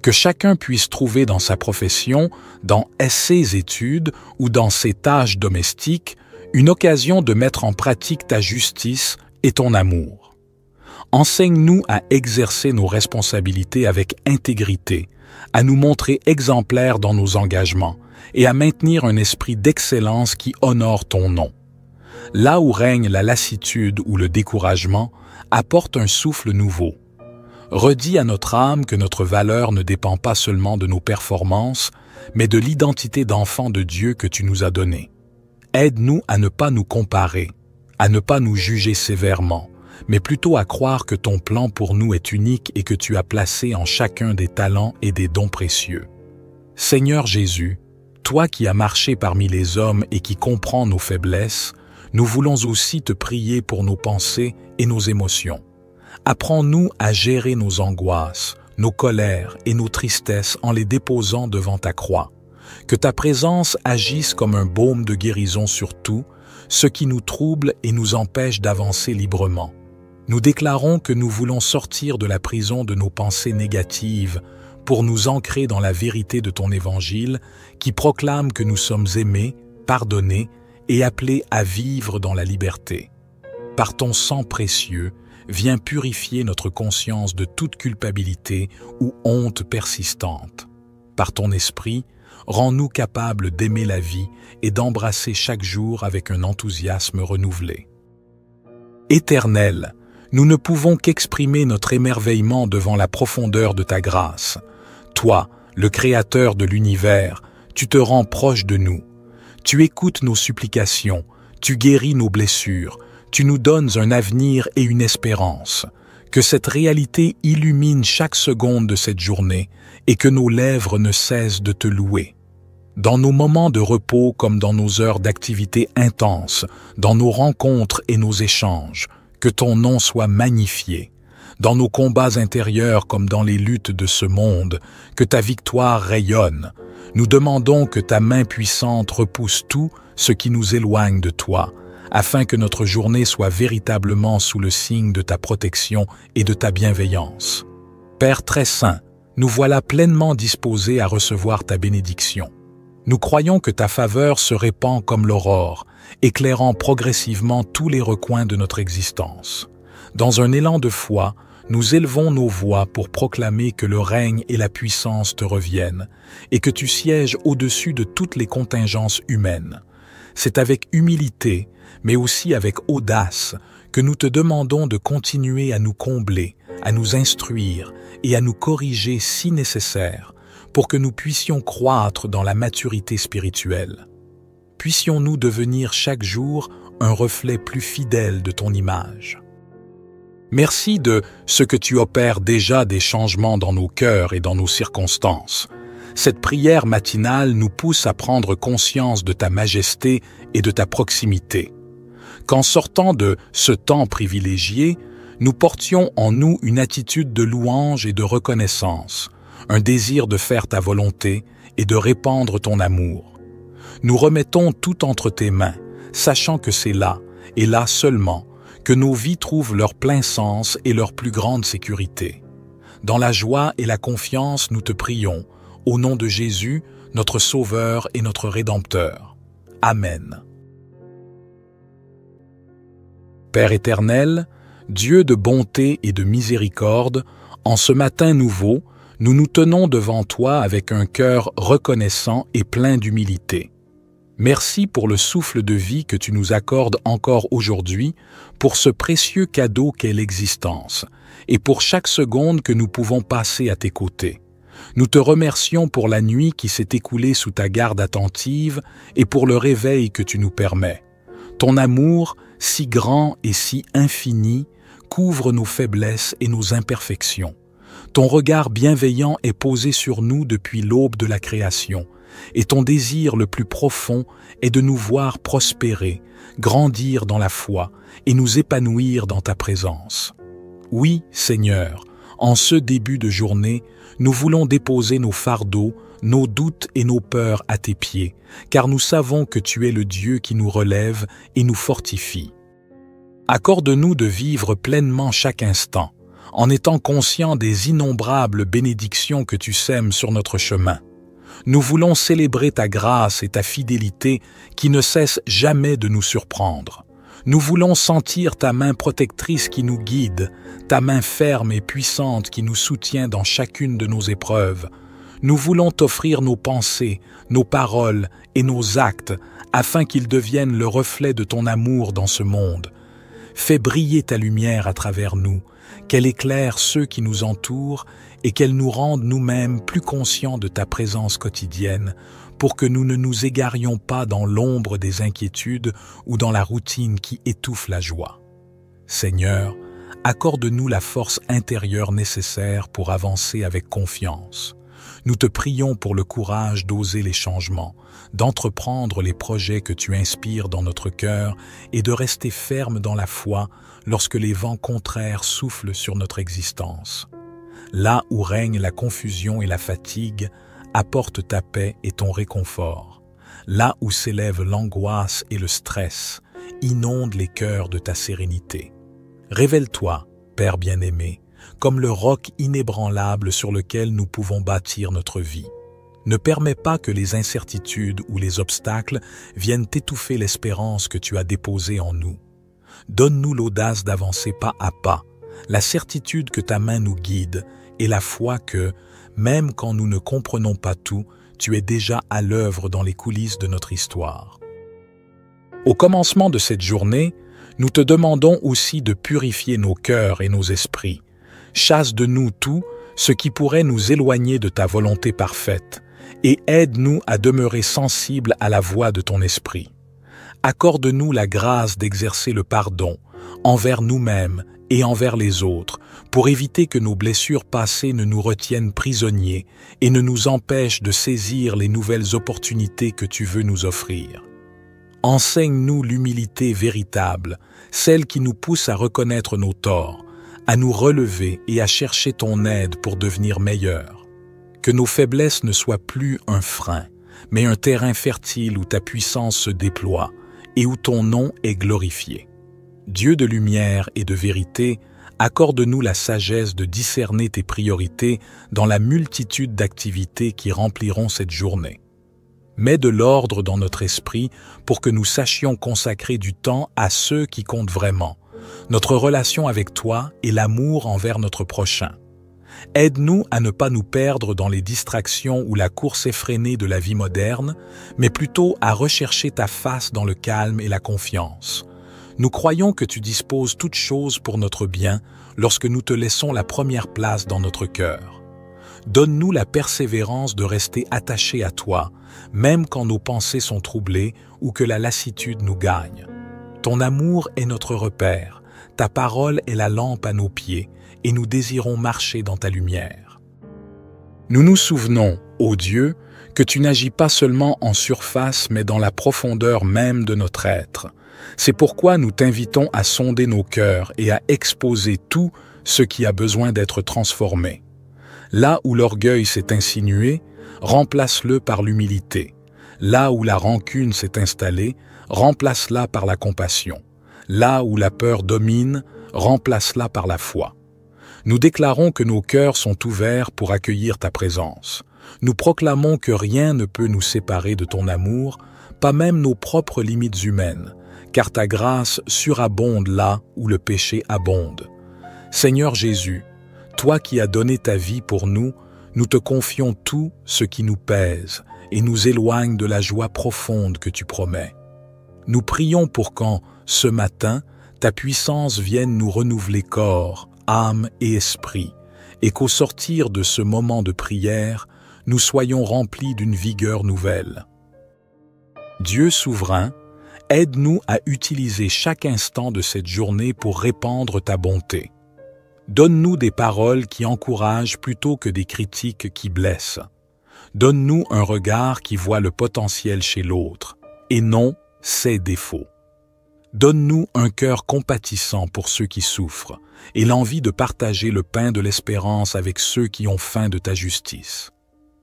Que chacun puisse trouver dans sa profession, dans ses études ou dans ses tâches domestiques, une occasion de mettre en pratique ta justice et ton amour. Enseigne-nous à exercer nos responsabilités avec intégrité, à nous montrer exemplaires dans nos engagements et à maintenir un esprit d'excellence qui honore ton nom. Là où règne la lassitude ou le découragement, apporte un souffle nouveau. Redis à notre âme que notre valeur ne dépend pas seulement de nos performances, mais de l'identité d'enfant de Dieu que tu nous as donnée. Aide-nous à ne pas nous comparer, à ne pas nous juger sévèrement, mais plutôt à croire que ton plan pour nous est unique et que tu as placé en chacun des talents et des dons précieux. Seigneur Jésus, toi qui as marché parmi les hommes et qui comprends nos faiblesses, Nous voulons aussi te prier pour nos pensées et nos émotions. Apprends-nous à gérer nos angoisses, nos colères et nos tristesses en les déposant devant ta croix. Que ta présence agisse comme un baume de guérison sur tout, ce qui nous trouble et nous empêche d'avancer librement. Nous déclarons que nous voulons sortir de la prison de nos pensées négatives pour nous ancrer dans la vérité de ton évangile qui proclame que nous sommes aimés, pardonnés et appelés à vivre dans la liberté. Par ton sang précieux, viens purifier notre conscience de toute culpabilité ou honte persistante. Par ton esprit, rends-nous capables d'aimer la vie et d'embrasser chaque jour avec un enthousiasme renouvelé. Éternel, nous ne pouvons qu'exprimer notre émerveillement devant la profondeur de ta grâce. Toi, le Créateur de l'univers, tu te rends proche de nous. Tu écoutes nos supplications, tu guéris nos blessures, tu nous donnes un avenir et une espérance. Que cette réalité illumine chaque seconde de cette journée et que nos lèvres ne cessent de te louer. Dans nos moments de repos comme dans nos heures d'activité intense, dans nos rencontres et nos échanges, que ton nom soit magnifié. Dans nos combats intérieurs comme dans les luttes de ce monde, que ta victoire rayonne. Nous demandons que ta main puissante repousse tout ce qui nous éloigne de toi, afin que notre journée soit véritablement sous le signe de ta protection et de ta bienveillance. Père très saint, nous voilà pleinement disposés à recevoir ta bénédiction. Nous croyons que ta faveur se répand comme l'aurore, éclairant progressivement tous les recoins de notre existence. Dans un élan de foi, nous élevons nos voix pour proclamer que le règne et la puissance te reviennent et que tu sièges au-dessus de toutes les contingences humaines. C'est avec humilité, mais aussi avec audace, que nous te demandons de continuer à nous combler, à nous instruire et à nous corriger si nécessaire, pour que nous puissions croître dans la maturité spirituelle. Puissions-nous devenir chaque jour un reflet plus fidèle de ton image. Merci de ce que tu opères déjà des changements dans nos cœurs et dans nos circonstances. Cette prière matinale nous pousse à prendre conscience de ta majesté et de ta proximité. Qu'en sortant de ce temps privilégié, nous portions en nous une attitude de louange et de reconnaissance, un désir de faire ta volonté et de répandre ton amour. Nous remettons tout entre tes mains, sachant que c'est là, et là seulement, que nos vies trouvent leur plein sens et leur plus grande sécurité. Dans la joie et la confiance, nous te prions, au nom de Jésus, notre Sauveur et notre Rédempteur. Amen. Père éternel, Dieu de bonté et de miséricorde, en ce matin nouveau, nous nous tenons devant toi avec un cœur reconnaissant et plein d'humilité. Merci pour le souffle de vie que tu nous accordes encore aujourd'hui, pour ce précieux cadeau qu'est l'existence, et pour chaque seconde que nous pouvons passer à tes côtés. Nous te remercions pour la nuit qui s'est écoulée sous ta garde attentive et pour le réveil que tu nous permets. Ton amour, si grand et si infini, couvre nos faiblesses et nos imperfections. Ton regard bienveillant est posé sur nous depuis l'aube de la création, et ton désir le plus profond est de nous voir prospérer, grandir dans la foi et nous épanouir dans ta présence. Oui, Seigneur, en ce début de journée, nous voulons déposer nos fardeaux, nos doutes et nos peurs à tes pieds, car nous savons que tu es le Dieu qui nous relève et nous fortifie. Accorde-nous de vivre pleinement chaque instant, en étant conscients des innombrables bénédictions que tu sèmes sur notre chemin. Nous voulons célébrer ta grâce et ta fidélité qui ne cessent jamais de nous surprendre. Nous voulons sentir ta main protectrice qui nous guide, ta main ferme et puissante qui nous soutient dans chacune de nos épreuves. Nous voulons t'offrir nos pensées, nos paroles et nos actes afin qu'ils deviennent le reflet de ton amour dans ce monde. Fais briller ta lumière à travers nous, qu'elle éclaire ceux qui nous entourent et qu'elle nous rende nous-mêmes plus conscients de ta présence quotidienne pour que nous ne nous égarions pas dans l'ombre des inquiétudes ou dans la routine qui étouffe la joie. Seigneur, accorde-nous la force intérieure nécessaire pour avancer avec confiance. Nous te prions pour le courage d'oser les changements, d'entreprendre les projets que tu inspires dans notre cœur et de rester ferme dans la foi lorsque les vents contraires soufflent sur notre existence. Là où règne la confusion et la fatigue, apporte ta paix et ton réconfort. Là où s'élève l'angoisse et le stress, inonde les cœurs de ta sérénité. Révèle-toi, Père bien-aimé, comme le roc inébranlable sur lequel nous pouvons bâtir notre vie. Ne permets pas que les incertitudes ou les obstacles viennent étouffer l'espérance que tu as déposée en nous. Donne-nous l'audace d'avancer pas à pas, la certitude que ta main nous guide et la foi que, même quand nous ne comprenons pas tout, tu es déjà à l'œuvre dans les coulisses de notre histoire. Au commencement de cette journée, nous te demandons aussi de purifier nos cœurs et nos esprits. Chasse de nous tout ce qui pourrait nous éloigner de ta volonté parfaite et aide-nous à demeurer sensibles à la voix de ton esprit. Accorde-nous la grâce d'exercer le pardon envers nous-mêmes et envers les autres pour éviter que nos blessures passées ne nous retiennent prisonniers et ne nous empêchent de saisir les nouvelles opportunités que tu veux nous offrir. Enseigne-nous l'humilité véritable, celle qui nous pousse à reconnaître nos torts, à nous relever et à chercher ton aide pour devenir meilleurs. Que nos faiblesses ne soient plus un frein, mais un terrain fertile où ta puissance se déploie et où ton nom est glorifié. Dieu de lumière et de vérité, accorde-nous la sagesse de discerner tes priorités dans la multitude d'activités qui rempliront cette journée. Mets de l'ordre dans notre esprit pour que nous sachions consacrer du temps à ceux qui comptent vraiment, notre relation avec toi et l'amour envers notre prochain. Aide-nous à ne pas nous perdre dans les distractions ou la course effrénée de la vie moderne, mais plutôt à rechercher ta face dans le calme et la confiance. Nous croyons que tu disposes toutes choses pour notre bien lorsque nous te laissons la première place dans notre cœur. Donne-nous la persévérance de rester attachés à toi, même quand nos pensées sont troublées ou que la lassitude nous gagne. Ton amour est notre repère, ta parole est la lampe à nos pieds, et nous désirons marcher dans ta lumière. Nous nous souvenons, ô Dieu, que tu n'agis pas seulement en surface, mais dans la profondeur même de notre être. C'est pourquoi nous t'invitons à sonder nos cœurs et à exposer tout ce qui a besoin d'être transformé. Là où l'orgueil s'est insinué, remplace-le par l'humilité. Là où la rancune s'est installée, remplace-la par la compassion. Là où la peur domine, remplace-la par la foi. Nous déclarons que nos cœurs sont ouverts pour accueillir ta présence. Nous proclamons que rien ne peut nous séparer de ton amour, pas même nos propres limites humaines, car ta grâce surabonde là où le péché abonde. Seigneur Jésus, toi qui as donné ta vie pour nous, nous te confions tout ce qui nous pèse et nous éloigne de la joie profonde que tu promets. Nous prions pour quand, ce matin, ta puissance vienne nous renouveler corps, âme et esprit, et qu'au sortir de ce moment de prière, nous soyons remplis d'une vigueur nouvelle. Dieu souverain, aide-nous à utiliser chaque instant de cette journée pour répandre ta bonté. Donne-nous des paroles qui encouragent plutôt que des critiques qui blessent. Donne-nous un regard qui voit le potentiel chez l'autre, et non ses défauts. Donne-nous un cœur compatissant pour ceux qui souffrent, et l'envie de partager le pain de l'espérance avec ceux qui ont faim de ta justice.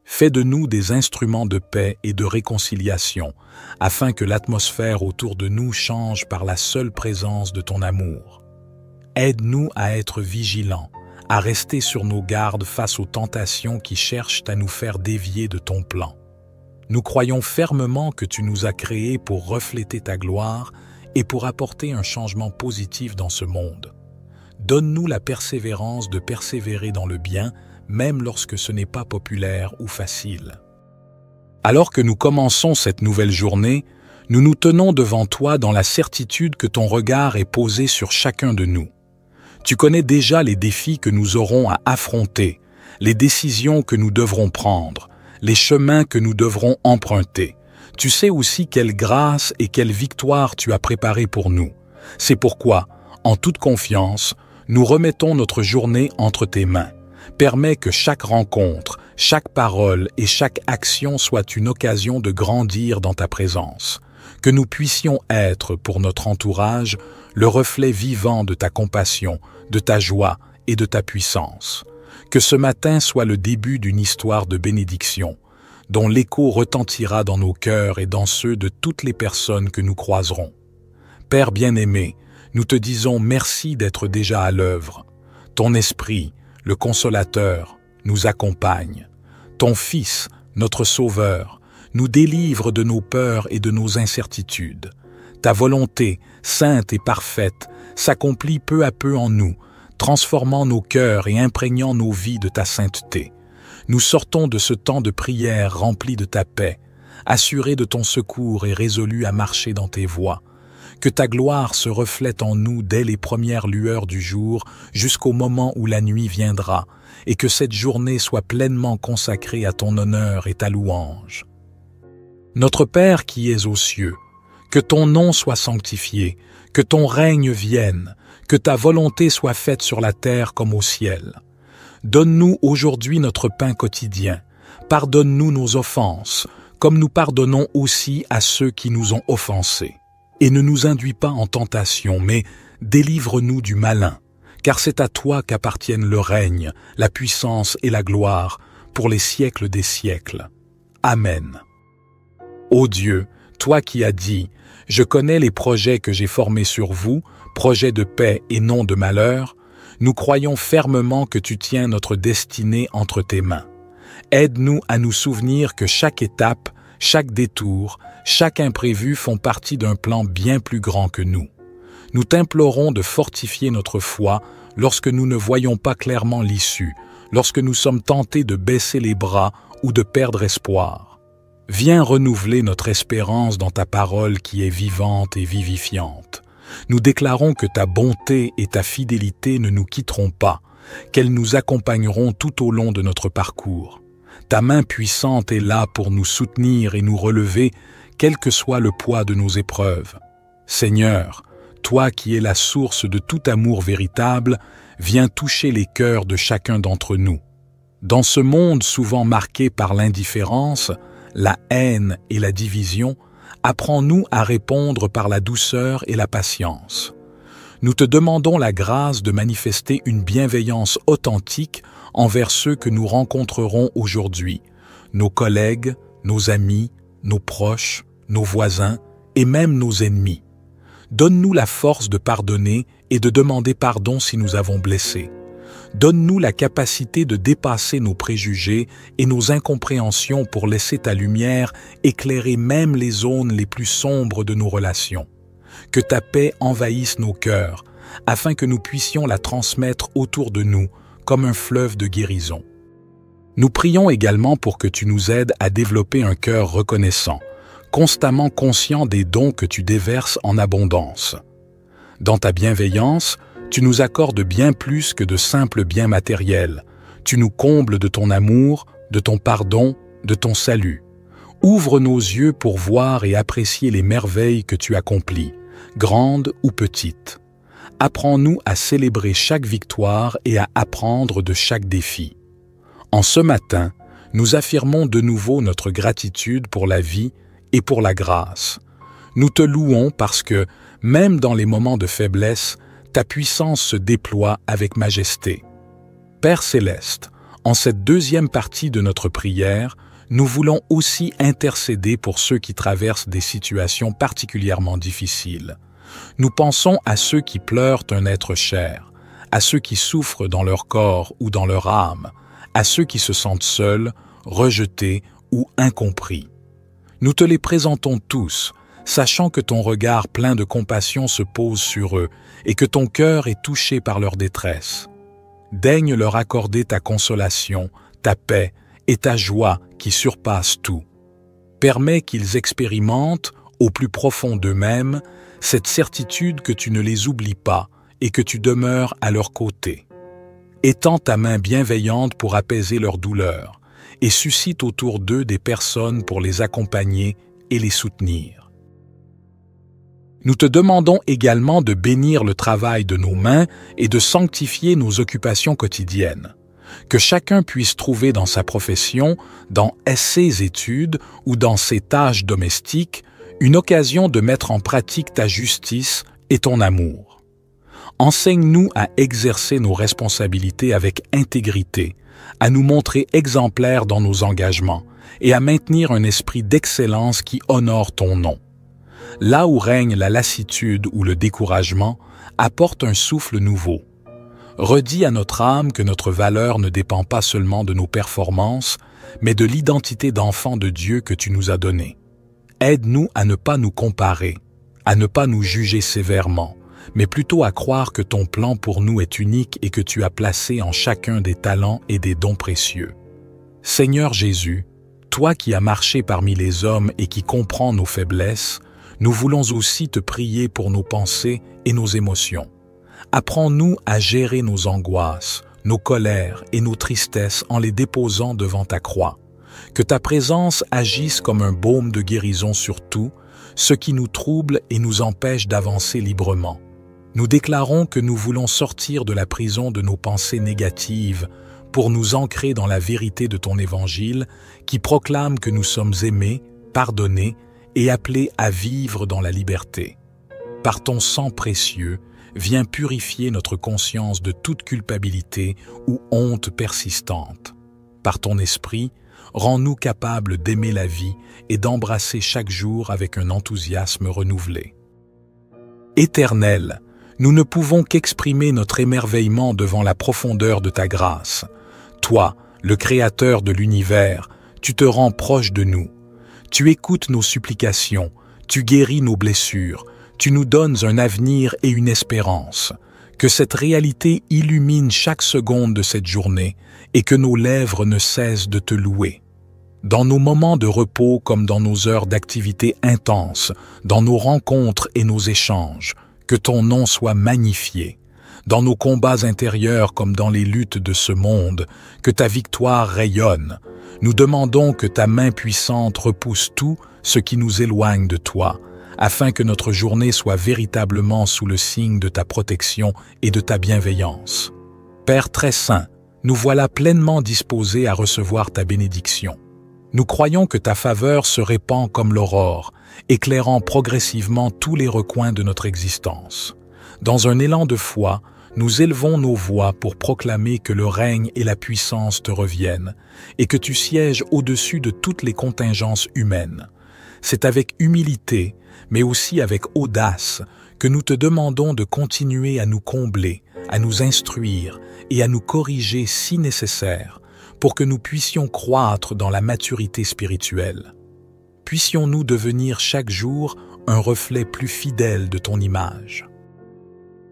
Fais de nous des instruments de paix et de réconciliation, afin que l'atmosphère autour de nous change par la seule présence de ton amour. Aide-nous à être vigilants, à rester sur nos gardes face aux tentations qui cherchent à nous faire dévier de ton plan. Nous croyons fermement que tu nous as créés pour refléter ta gloire et pour apporter un changement positif dans ce monde. Donne-nous la persévérance de persévérer dans le bien, même lorsque ce n'est pas populaire ou facile. Alors que nous commençons cette nouvelle journée, nous nous tenons devant toi dans la certitude que ton regard est posé sur chacun de nous. Tu connais déjà les défis que nous aurons à affronter, les décisions que nous devrons prendre, les chemins que nous devrons emprunter. Tu sais aussi quelle grâce et quelle victoire tu as préparée pour nous. C'est pourquoi, en toute confiance, nous remettons notre journée entre tes mains. Permets que chaque rencontre, chaque parole et chaque action soit une occasion de grandir dans ta présence, que nous puissions être, pour notre entourage, le reflet vivant de ta compassion, de ta joie et de ta puissance. Que ce matin soit le début d'une histoire de bénédiction, dont l'écho retentira dans nos cœurs et dans ceux de toutes les personnes que nous croiserons. Père bien-aimé, nous te disons merci d'être déjà à l'œuvre. Ton esprit, le consolateur, nous accompagne. Ton Fils, notre Sauveur, nous délivre de nos peurs et de nos incertitudes. Ta volonté, sainte et parfaite, s'accomplit peu à peu en nous, transformant nos cœurs et imprégnant nos vies de ta sainteté. Nous sortons de ce temps de prière rempli de ta paix, assurés de ton secours et résolus à marcher dans tes voies. Que ta gloire se reflète en nous dès les premières lueurs du jour jusqu'au moment où la nuit viendra, et que cette journée soit pleinement consacrée à ton honneur et ta louange. Notre Père qui es aux cieux, que ton nom soit sanctifié, que ton règne vienne, que ta volonté soit faite sur la terre comme au ciel. Donne-nous aujourd'hui notre pain quotidien. Pardonne-nous nos offenses, comme nous pardonnons aussi à ceux qui nous ont offensés. Et ne nous induis pas en tentation, mais délivre-nous du malin, car c'est à toi qu'appartiennent le règne, la puissance et la gloire, pour les siècles des siècles. Amen. Ô Dieu, toi qui as dit « Je connais les projets que j'ai formés sur vous, projets de paix et non de malheur », nous croyons fermement que tu tiens notre destinée entre tes mains. Aide-nous à nous souvenir que chaque étape, chaque détour, chaque imprévu font partie d'un plan bien plus grand que nous. Nous t'implorons de fortifier notre foi lorsque nous ne voyons pas clairement l'issue, lorsque nous sommes tentés de baisser les bras ou de perdre espoir. Viens renouveler notre espérance dans ta parole qui est vivante et vivifiante. Nous déclarons que ta bonté et ta fidélité ne nous quitteront pas, qu'elles nous accompagneront tout au long de notre parcours. Ta main puissante est là pour nous soutenir et nous relever, quel que soit le poids de nos épreuves. Seigneur, toi qui es la source de tout amour véritable, viens toucher les cœurs de chacun d'entre nous. Dans ce monde souvent marqué par l'indifférence, la haine et la division, apprends-nous à répondre par la douceur et la patience. Nous te demandons la grâce de manifester une bienveillance authentique envers ceux que nous rencontrerons aujourd'hui, nos collègues, nos amis, nos proches, nos voisins et même nos ennemis. Donne-nous la force de pardonner et de demander pardon si nous avons blessé. Donne-nous la capacité de dépasser nos préjugés et nos incompréhensions pour laisser ta lumière éclairer même les zones les plus sombres de nos relations. Que ta paix envahisse nos cœurs, afin que nous puissions la transmettre autour de nous comme un fleuve de guérison. Nous prions également pour que tu nous aides à développer un cœur reconnaissant, constamment conscient des dons que tu déverses en abondance. Dans ta bienveillance, tu nous accordes bien plus que de simples biens matériels. Tu nous combles de ton amour, de ton pardon, de ton salut. Ouvre nos yeux pour voir et apprécier les merveilles que tu accomplis, grandes ou petites. Apprends-nous à célébrer chaque victoire et à apprendre de chaque défi. En ce matin, nous affirmons de nouveau notre gratitude pour la vie et pour la grâce. Nous te louons parce que, même dans les moments de faiblesse, ta puissance se déploie avec majesté. Père céleste, en cette deuxième partie de notre prière, nous voulons aussi intercéder pour ceux qui traversent des situations particulièrement difficiles. Nous pensons à ceux qui pleurent un être cher, à ceux qui souffrent dans leur corps ou dans leur âme, à ceux qui se sentent seuls, rejetés ou incompris. Nous te les présentons tous, sachant que ton regard plein de compassion se pose sur eux et que ton cœur est touché par leur détresse. Daigne leur accorder ta consolation, ta paix et ta joie qui surpassent tout. Permets qu'ils expérimentent, au plus profond d'eux-mêmes, cette certitude que tu ne les oublies pas et que tu demeures à leur côté. Étends ta main bienveillante pour apaiser leur douleur et suscite autour d'eux des personnes pour les accompagner et les soutenir. Nous te demandons également de bénir le travail de nos mains et de sanctifier nos occupations quotidiennes. Que chacun puisse trouver dans sa profession, dans ses études ou dans ses tâches domestiques, une occasion de mettre en pratique ta justice et ton amour. Enseigne-nous à exercer nos responsabilités avec intégrité, à nous montrer exemplaires dans nos engagements et à maintenir un esprit d'excellence qui honore ton nom. Là où règne la lassitude ou le découragement, apporte un souffle nouveau. Redis à notre âme que notre valeur ne dépend pas seulement de nos performances, mais de l'identité d'enfant de Dieu que tu nous as donnée. Aide-nous à ne pas nous comparer, à ne pas nous juger sévèrement, mais plutôt à croire que ton plan pour nous est unique et que tu as placé en chacun des talents et des dons précieux. Seigneur Jésus, toi qui as marché parmi les hommes et qui comprends nos faiblesses, nous voulons aussi te prier pour nos pensées et nos émotions. Apprends-nous à gérer nos angoisses, nos colères et nos tristesses en les déposant devant ta croix. Que ta présence agisse comme un baume de guérison sur tout, ce qui nous trouble et nous empêche d'avancer librement. Nous déclarons que nous voulons sortir de la prison de nos pensées négatives pour nous ancrer dans la vérité de ton évangile qui proclame que nous sommes aimés, pardonnés et appelés à vivre dans la liberté. Par ton sang précieux, viens purifier notre conscience de toute culpabilité ou honte persistante. Par ton esprit, rends-nous capables d'aimer la vie et d'embrasser chaque jour avec un enthousiasme renouvelé. Éternel, nous ne pouvons qu'exprimer notre émerveillement devant la profondeur de ta grâce. Toi, le Créateur de l'univers, tu te rends proche de nous. Tu écoutes nos supplications, tu guéris nos blessures, tu nous donnes un avenir et une espérance. Que cette réalité illumine chaque seconde de cette journée et que nos lèvres ne cessent de te louer. Dans nos moments de repos comme dans nos heures d'activité intense, dans nos rencontres et nos échanges, que ton nom soit magnifié. Dans nos combats intérieurs comme dans les luttes de ce monde, que ta victoire rayonne. Nous demandons que ta main puissante repousse tout ce qui nous éloigne de toi, afin que notre journée soit véritablement sous le signe de ta protection et de ta bienveillance. Père très saint, nous voilà pleinement disposés à recevoir ta bénédiction. Nous croyons que ta faveur se répand comme l'aurore, éclairant progressivement tous les recoins de notre existence. Dans un élan de foi, nous élevons nos voix pour proclamer que le règne et la puissance te reviennent et que tu sièges au-dessus de toutes les contingences humaines. C'est avec humilité, mais aussi avec audace, que nous te demandons de continuer à nous combler, à nous instruire et à nous corriger si nécessaire, pour que nous puissions croître dans la maturité spirituelle. Puissions-nous devenir chaque jour un reflet plus fidèle de ton image.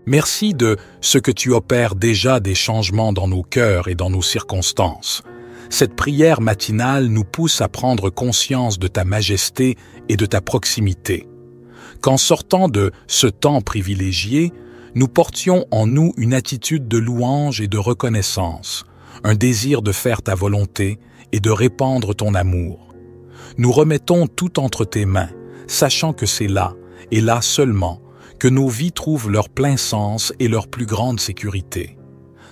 Merci de ce que tu opères déjà des changements dans nos cœurs et dans nos circonstances. Cette prière matinale nous pousse à prendre conscience de ta majesté et de ta proximité. Qu'en sortant de ce temps privilégié, nous portions en nous une attitude de louange et de reconnaissance, un désir de faire ta volonté et de répandre ton amour. Nous remettons tout entre tes mains, sachant que c'est là, et là seulement, que nos vies trouvent leur plein sens et leur plus grande sécurité.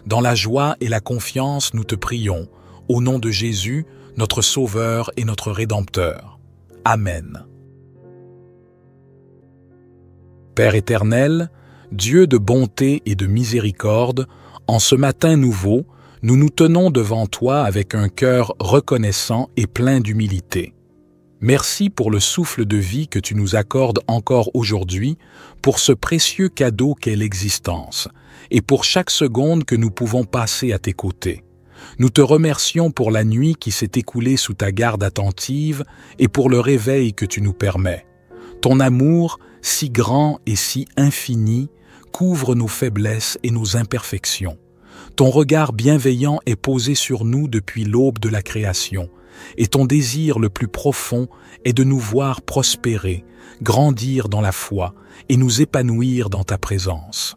Dans la joie et la confiance, nous te prions, au nom de Jésus, notre Sauveur et notre Rédempteur. Amen. Père éternel, Dieu de bonté et de miséricorde, en ce matin nouveau, nous nous tenons devant toi avec un cœur reconnaissant et plein d'humilité. Merci pour le souffle de vie que tu nous accordes encore aujourd'hui, pour ce précieux cadeau qu'est l'existence, et pour chaque seconde que nous pouvons passer à tes côtés. Nous te remercions pour la nuit qui s'est écoulée sous ta garde attentive et pour le réveil que tu nous permets. Ton amour, si grand et si infini, couvre nos faiblesses et nos imperfections. Ton regard bienveillant est posé sur nous depuis l'aube de la création, et ton désir le plus profond est de nous voir prospérer, grandir dans la foi et nous épanouir dans ta présence.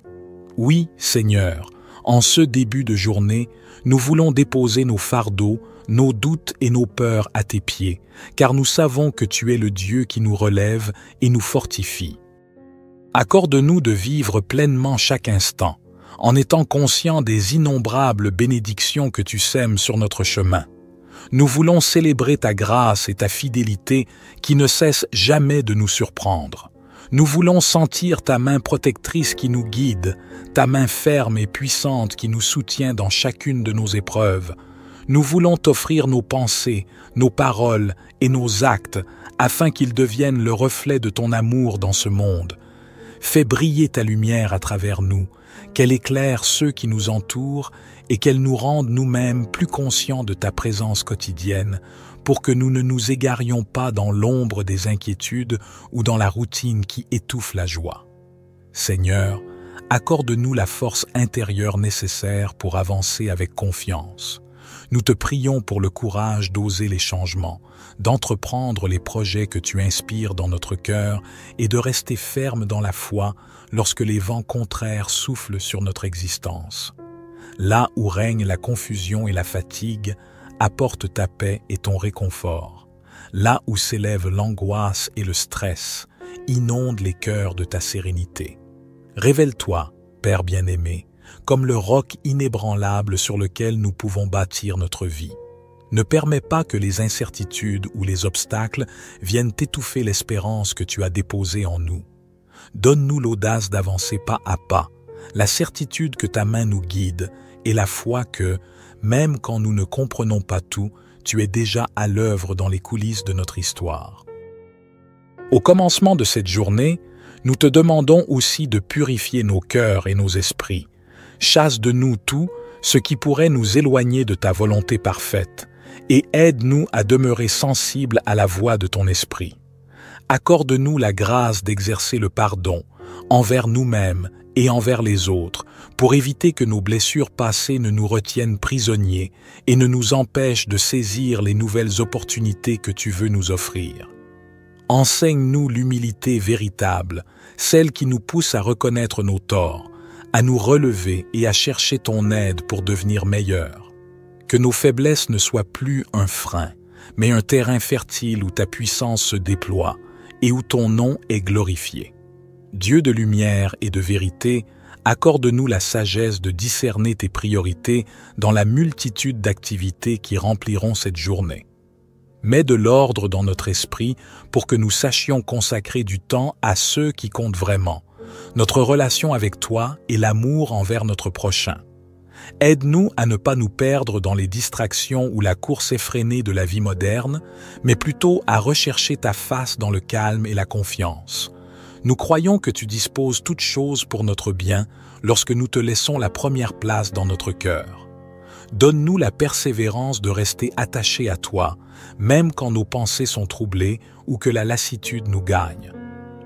Oui, Seigneur, en ce début de journée, nous voulons déposer nos fardeaux, nos doutes et nos peurs à tes pieds, car nous savons que tu es le Dieu qui nous relève et nous fortifie. Accorde-nous de vivre pleinement chaque instant, en étant conscients des innombrables bénédictions que tu sèmes sur notre chemin. Nous voulons célébrer ta grâce et ta fidélité qui ne cessent jamais de nous surprendre. Nous voulons sentir ta main protectrice qui nous guide, ta main ferme et puissante qui nous soutient dans chacune de nos épreuves. Nous voulons t'offrir nos pensées, nos paroles et nos actes afin qu'ils deviennent le reflet de ton amour dans ce monde. Fais briller ta lumière à travers nous, qu'elle éclaire ceux qui nous entourent et qu'elle nous rende nous-mêmes plus conscients de ta présence quotidienne pour que nous ne nous égarions pas dans l'ombre des inquiétudes ou dans la routine qui étouffe la joie. Seigneur, accorde-nous la force intérieure nécessaire pour avancer avec confiance. Nous te prions pour le courage d'oser les changements, d'entreprendre les projets que tu inspires dans notre cœur et de rester ferme dans la foi lorsque les vents contraires soufflent sur notre existence. Là où règne la confusion et la fatigue, apporte ta paix et ton réconfort. Là où s'élève l'angoisse et le stress, inonde les cœurs de ta sérénité. Révèle-toi, Père bien-aimé, comme le roc inébranlable sur lequel nous pouvons bâtir notre vie. Ne permets pas que les incertitudes ou les obstacles viennent étouffer l'espérance que tu as déposée en nous. Donne-nous l'audace d'avancer pas à pas, la certitude que ta main nous guide et la foi que, même quand nous ne comprenons pas tout, tu es déjà à l'œuvre dans les coulisses de notre histoire. Au commencement de cette journée, nous te demandons aussi de purifier nos cœurs et nos esprits. Chasse de nous tout ce qui pourrait nous éloigner de ta volonté parfaite et aide-nous à demeurer sensibles à la voix de ton esprit. Accorde-nous la grâce d'exercer le pardon envers nous-mêmes et envers les autres pour éviter que nos blessures passées ne nous retiennent prisonniers et ne nous empêchent de saisir les nouvelles opportunités que tu veux nous offrir. Enseigne-nous l'humilité véritable, celle qui nous pousse à reconnaître nos torts, à nous relever et à chercher ton aide pour devenir meilleurs. Que nos faiblesses ne soient plus un frein, mais un terrain fertile où ta puissance se déploie et où ton nom est glorifié. Dieu de lumière et de vérité, accorde-nous la sagesse de discerner tes priorités dans la multitude d'activités qui rempliront cette journée. Mets de l'ordre dans notre esprit pour que nous sachions consacrer du temps à ceux qui comptent vraiment, notre relation avec toi et l'amour envers notre prochain. Aide-nous à ne pas nous perdre dans les distractions ou la course effrénée de la vie moderne, mais plutôt à rechercher ta face dans le calme et la confiance. Nous croyons que tu disposes toutes choses pour notre bien lorsque nous te laissons la première place dans notre cœur. Donne-nous la persévérance de rester attachés à toi, même quand nos pensées sont troublées ou que la lassitude nous gagne.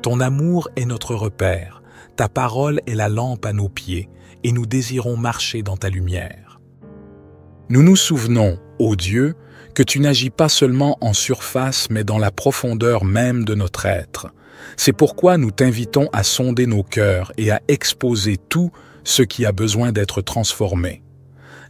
Ton amour est notre repère, ta parole est la lampe à nos pieds, et nous désirons marcher dans ta lumière. Nous nous souvenons, ô Dieu, que tu n'agis pas seulement en surface, mais dans la profondeur même de notre être. C'est pourquoi nous t'invitons à sonder nos cœurs et à exposer tout ce qui a besoin d'être transformé.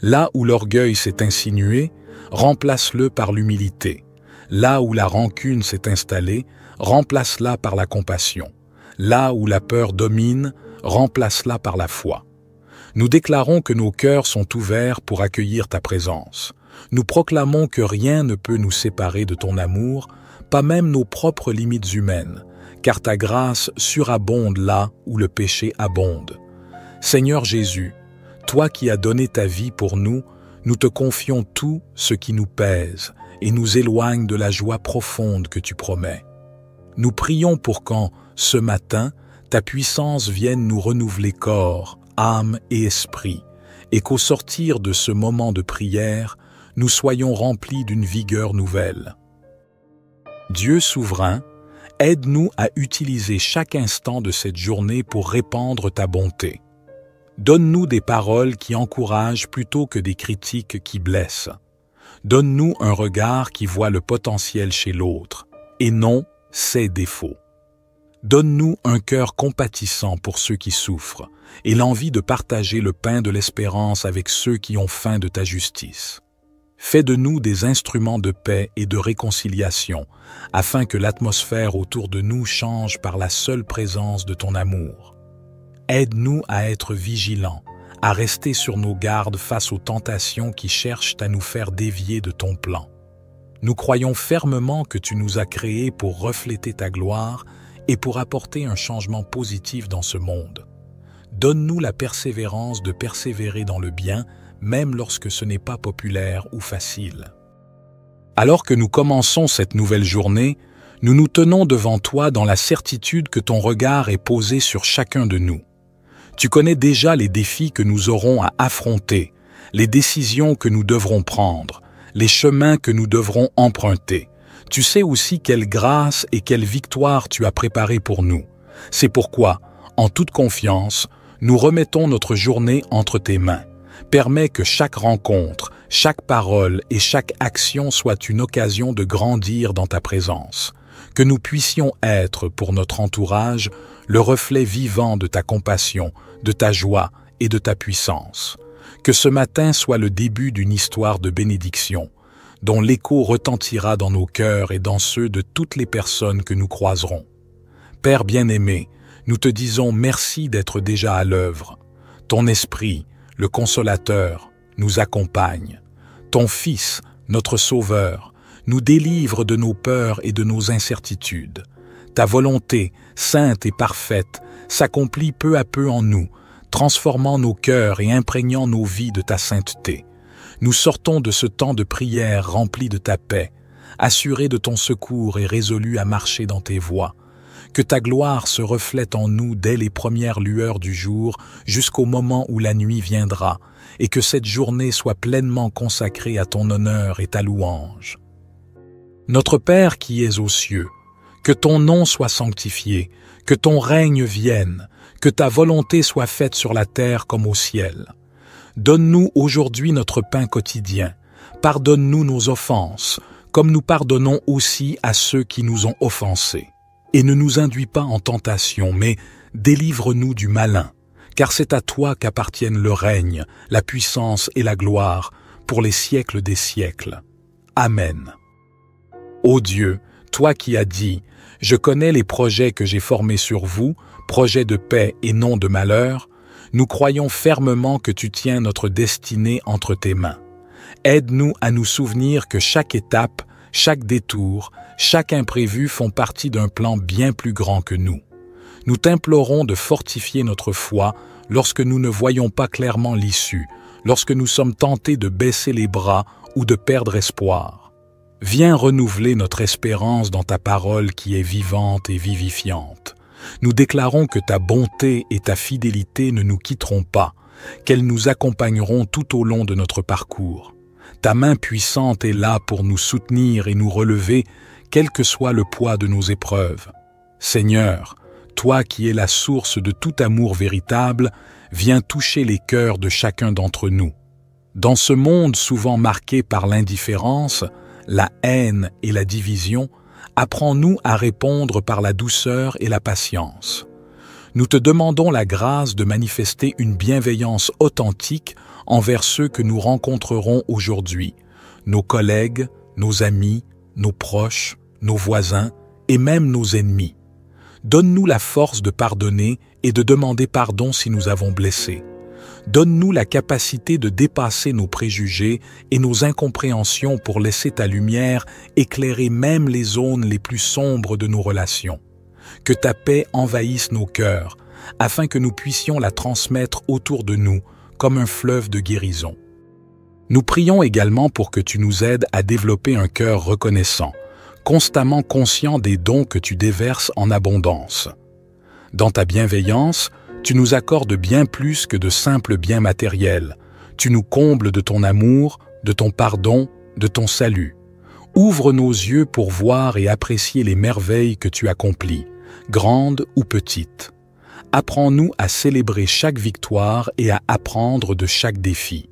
Là où l'orgueil s'est insinué, remplace-le par l'humilité. Là où la rancune s'est installée, remplace-la par la compassion. Là où la peur domine, remplace-la par la foi. Nous déclarons que nos cœurs sont ouverts pour accueillir ta présence. Nous proclamons que rien ne peut nous séparer de ton amour, pas même nos propres limites humaines, car ta grâce surabonde là où le péché abonde. Seigneur Jésus, toi qui as donné ta vie pour nous, nous te confions tout ce qui nous pèse et nous éloigne de la joie profonde que tu promets. Nous prions pour quand, ce matin, ta puissance vienne nous renouveler corps, âme et esprit, et qu'au sortir de ce moment de prière, nous soyons remplis d'une vigueur nouvelle. Dieu souverain, aide-nous à utiliser chaque instant de cette journée pour répandre ta bonté. Donne-nous des paroles qui encouragent plutôt que des critiques qui blessent. Donne-nous un regard qui voit le potentiel chez l'autre, et non ses défauts. Donne-nous un cœur compatissant pour ceux qui souffrent, et l'envie de partager le pain de l'espérance avec ceux qui ont faim de ta justice. Fais de nous des instruments de paix et de réconciliation, afin que l'atmosphère autour de nous change par la seule présence de ton amour. Aide-nous à être vigilants, à rester sur nos gardes face aux tentations qui cherchent à nous faire dévier de ton plan. Nous croyons fermement que tu nous as créés pour refléter ta gloire et pour apporter un changement positif dans ce monde. Donne-nous la persévérance de persévérer dans le bien, même lorsque ce n'est pas populaire ou facile. Alors que nous commençons cette nouvelle journée, nous nous tenons devant toi dans la certitude que ton regard est posé sur chacun de nous. Tu connais déjà les défis que nous aurons à affronter, les décisions que nous devrons prendre, les chemins que nous devrons emprunter. Tu sais aussi quelle grâce et quelle victoire tu as préparée pour nous. C'est pourquoi, en toute confiance, nous remettons notre journée entre tes mains. Permets que chaque rencontre, chaque parole et chaque action soit une occasion de grandir dans ta présence. Que nous puissions être, pour notre entourage, le reflet vivant de ta compassion, de ta joie et de ta puissance. Que ce matin soit le début d'une histoire de bénédiction, dont l'écho retentira dans nos cœurs et dans ceux de toutes les personnes que nous croiserons. Père bien-aimé, nous te disons merci d'être déjà à l'œuvre. Ton esprit, le consolateur, nous accompagne. Ton Fils, notre Sauveur, nous délivre de nos peurs et de nos incertitudes. Ta volonté, sainte et parfaite, s'accomplit peu à peu en nous, transformant nos cœurs et imprégnant nos vies de ta sainteté. Nous sortons de ce temps de prière rempli de ta paix, assurés de ton secours et résolus à marcher dans tes voies. Que ta gloire se reflète en nous dès les premières lueurs du jour jusqu'au moment où la nuit viendra, et que cette journée soit pleinement consacrée à ton honneur et ta louange. Notre Père qui es aux cieux, que ton nom soit sanctifié, que ton règne vienne, que ta volonté soit faite sur la terre comme au ciel. Donne-nous aujourd'hui notre pain quotidien. Pardonne-nous nos offenses, comme nous pardonnons aussi à ceux qui nous ont offensés. Et ne nous induis pas en tentation, mais délivre-nous du malin, car c'est à toi qu'appartiennent le règne, la puissance et la gloire, pour les siècles des siècles. Amen. Ô Dieu, toi qui as dit « Je connais les projets que j'ai formés sur vous, projets de paix et non de malheur », nous croyons fermement que tu tiens notre destinée entre tes mains. Aide-nous à nous souvenir que chaque étape, chaque détour, chaque imprévu font partie d'un plan bien plus grand que nous. Nous t'implorons de fortifier notre foi lorsque nous ne voyons pas clairement l'issue, lorsque nous sommes tentés de baisser les bras ou de perdre espoir. Viens renouveler notre espérance dans ta parole qui est vivante et vivifiante. Nous déclarons que ta bonté et ta fidélité ne nous quitteront pas, qu'elles nous accompagneront tout au long de notre parcours. Ta main puissante est là pour nous soutenir et nous relever, quel que soit le poids de nos épreuves. Seigneur, toi qui es la source de tout amour véritable, viens toucher les cœurs de chacun d'entre nous. Dans ce monde souvent marqué par l'indifférence, la haine et la division, apprends-nous à répondre par la douceur et la patience. Nous te demandons la grâce de manifester une bienveillance authentique envers ceux que nous rencontrerons aujourd'hui, nos collègues, nos amis, nos proches, nos voisins et même nos ennemis. Donne-nous la force de pardonner et de demander pardon si nous avons blessé. Donne-nous la capacité de dépasser nos préjugés et nos incompréhensions pour laisser ta lumière éclairer même les zones les plus sombres de nos relations. Que ta paix envahisse nos cœurs, afin que nous puissions la transmettre autour de nous comme un fleuve de guérison. Nous prions également pour que tu nous aides à développer un cœur reconnaissant, constamment conscient des dons que tu déverses en abondance. Dans ta bienveillance, tu nous accordes bien plus que de simples biens matériels. Tu nous combles de ton amour, de ton pardon, de ton salut. Ouvre nos yeux pour voir et apprécier les merveilles que tu accomplis, grandes ou petites. Apprends-nous à célébrer chaque victoire et à apprendre de chaque défi.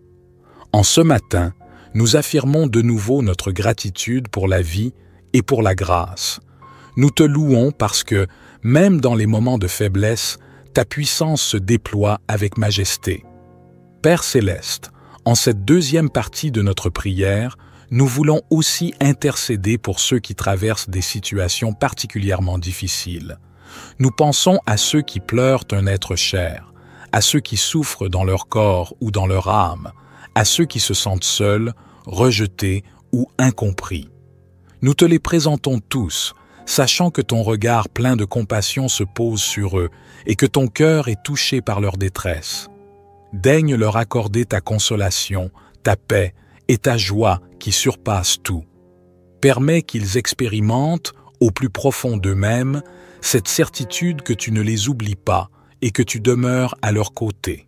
En ce matin, nous affirmons de nouveau notre gratitude pour la vie et pour la grâce. Nous te louons parce que, même dans les moments de faiblesse, ta puissance se déploie avec majesté. Père céleste, en cette deuxième partie de notre prière, nous voulons aussi intercéder pour ceux qui traversent des situations particulièrement difficiles. Nous pensons à ceux qui pleurent un être cher, à ceux qui souffrent dans leur corps ou dans leur âme, à ceux qui se sentent seuls, rejetés ou incompris. Nous te les présentons tous, sachant que ton regard plein de compassion se pose sur eux et que ton cœur est touché par leur détresse. Daigne leur accorder ta consolation, ta paix et ta joie qui surpassent tout. Permets qu'ils expérimentent, au plus profond d'eux-mêmes, cette certitude que tu ne les oublies pas et que tu demeures à leur côté.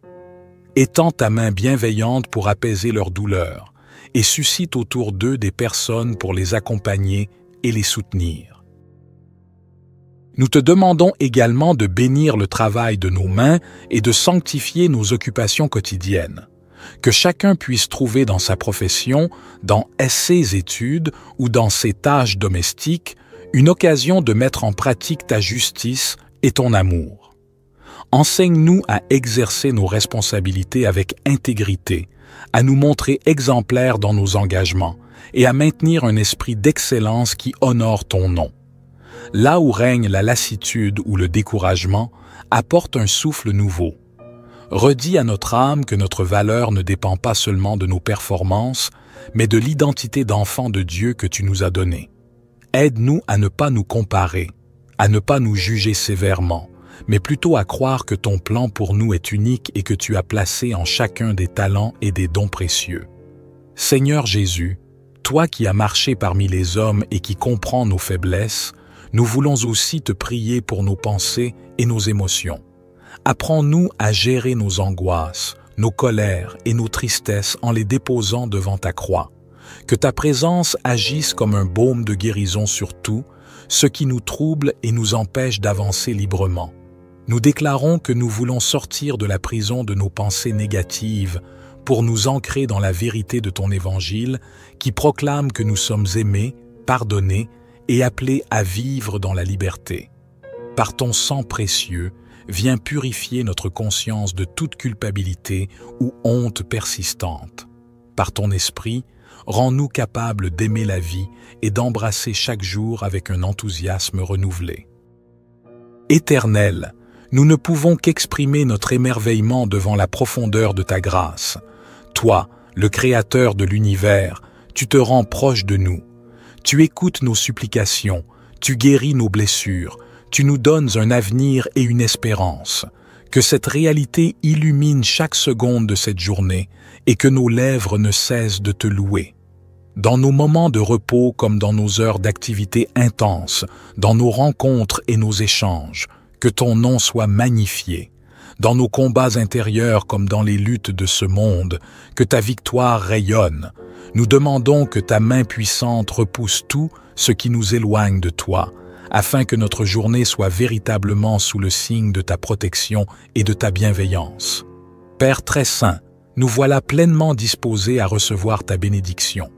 Étends ta main bienveillante pour apaiser leur douleur et suscite autour d'eux des personnes pour les accompagner et les soutenir. Nous te demandons également de bénir le travail de nos mains et de sanctifier nos occupations quotidiennes. Que chacun puisse trouver dans sa profession, dans ses études ou dans ses tâches domestiques, une occasion de mettre en pratique ta justice et ton amour. Enseigne-nous à exercer nos responsabilités avec intégrité, à nous montrer exemplaires dans nos engagements et à maintenir un esprit d'excellence qui honore ton nom. Là où règne la lassitude ou le découragement, apporte un souffle nouveau. Redis à notre âme que notre valeur ne dépend pas seulement de nos performances, mais de l'identité d'enfant de Dieu que tu nous as donnée. Aide-nous à ne pas nous comparer, à ne pas nous juger sévèrement, mais plutôt à croire que ton plan pour nous est unique et que tu as placé en chacun des talents et des dons précieux. Seigneur Jésus, toi qui as marché parmi les hommes et qui comprends nos faiblesses, nous voulons aussi te prier pour nos pensées et nos émotions. Apprends-nous à gérer nos angoisses, nos colères et nos tristesses en les déposant devant ta croix. Que ta présence agisse comme un baume de guérison sur tout, ce qui nous trouble et nous empêche d'avancer librement. Nous déclarons que nous voulons sortir de la prison de nos pensées négatives pour nous ancrer dans la vérité de ton évangile qui proclame que nous sommes aimés, pardonnés et appelés à vivre dans la liberté. Par ton sang précieux, viens purifier notre conscience de toute culpabilité ou honte persistante. Par ton esprit, rends-nous capables d'aimer la vie et d'embrasser chaque jour avec un enthousiasme renouvelé. Éternel, nous ne pouvons qu'exprimer notre émerveillement devant la profondeur de ta grâce. Toi, le Créateur de l'univers, tu te rends proche de nous. Tu écoutes nos supplications, tu guéris nos blessures, tu nous donnes un avenir et une espérance. Que cette réalité illumine chaque seconde de cette journée et que nos lèvres ne cessent de te louer. Dans nos moments de repos comme dans nos heures d'activité intense, dans nos rencontres et nos échanges, que ton nom soit magnifié. Dans nos combats intérieurs comme dans les luttes de ce monde, que ta victoire rayonne. Nous demandons que ta main puissante repousse tout ce qui nous éloigne de toi, afin que notre journée soit véritablement sous le signe de ta protection et de ta bienveillance. Père très saint, nous voilà pleinement disposés à recevoir ta bénédiction.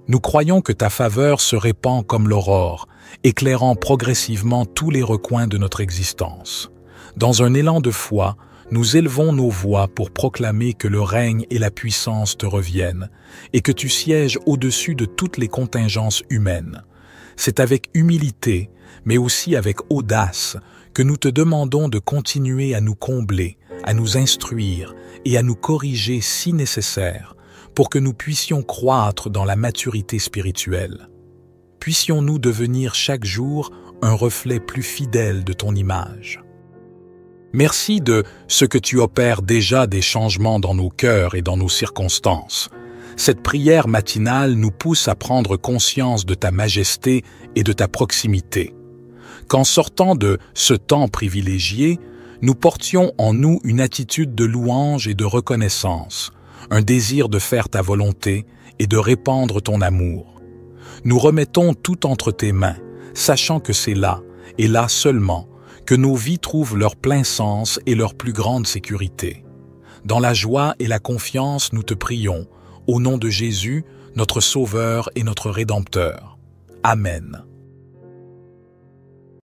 Nous croyons que ta faveur se répand comme l'aurore, éclairant progressivement tous les recoins de notre existence. Dans un élan de foi, nous élevons nos voix pour proclamer que le règne et la puissance te reviennent et que tu sièges au-dessus de toutes les contingences humaines. C'est avec humilité, mais aussi avec audace, que nous te demandons de continuer à nous combler, à nous instruire et à nous corriger si nécessaire, pour que nous puissions croître dans la maturité spirituelle. Puissions-nous devenir chaque jour un reflet plus fidèle de ton image. Merci de ce que tu opères déjà des changements dans nos cœurs et dans nos circonstances. Cette prière matinale nous pousse à prendre conscience de ta majesté et de ta proximité. Qu'en sortant de ce temps privilégié, nous portions en nous une attitude de louange et de reconnaissance, un désir de faire ta volonté et de répandre ton amour. Nous remettons tout entre tes mains, sachant que c'est là, et là seulement, que nos vies trouvent leur plein sens et leur plus grande sécurité. Dans la joie et la confiance, nous te prions, au nom de Jésus, notre Sauveur et notre Rédempteur. Amen.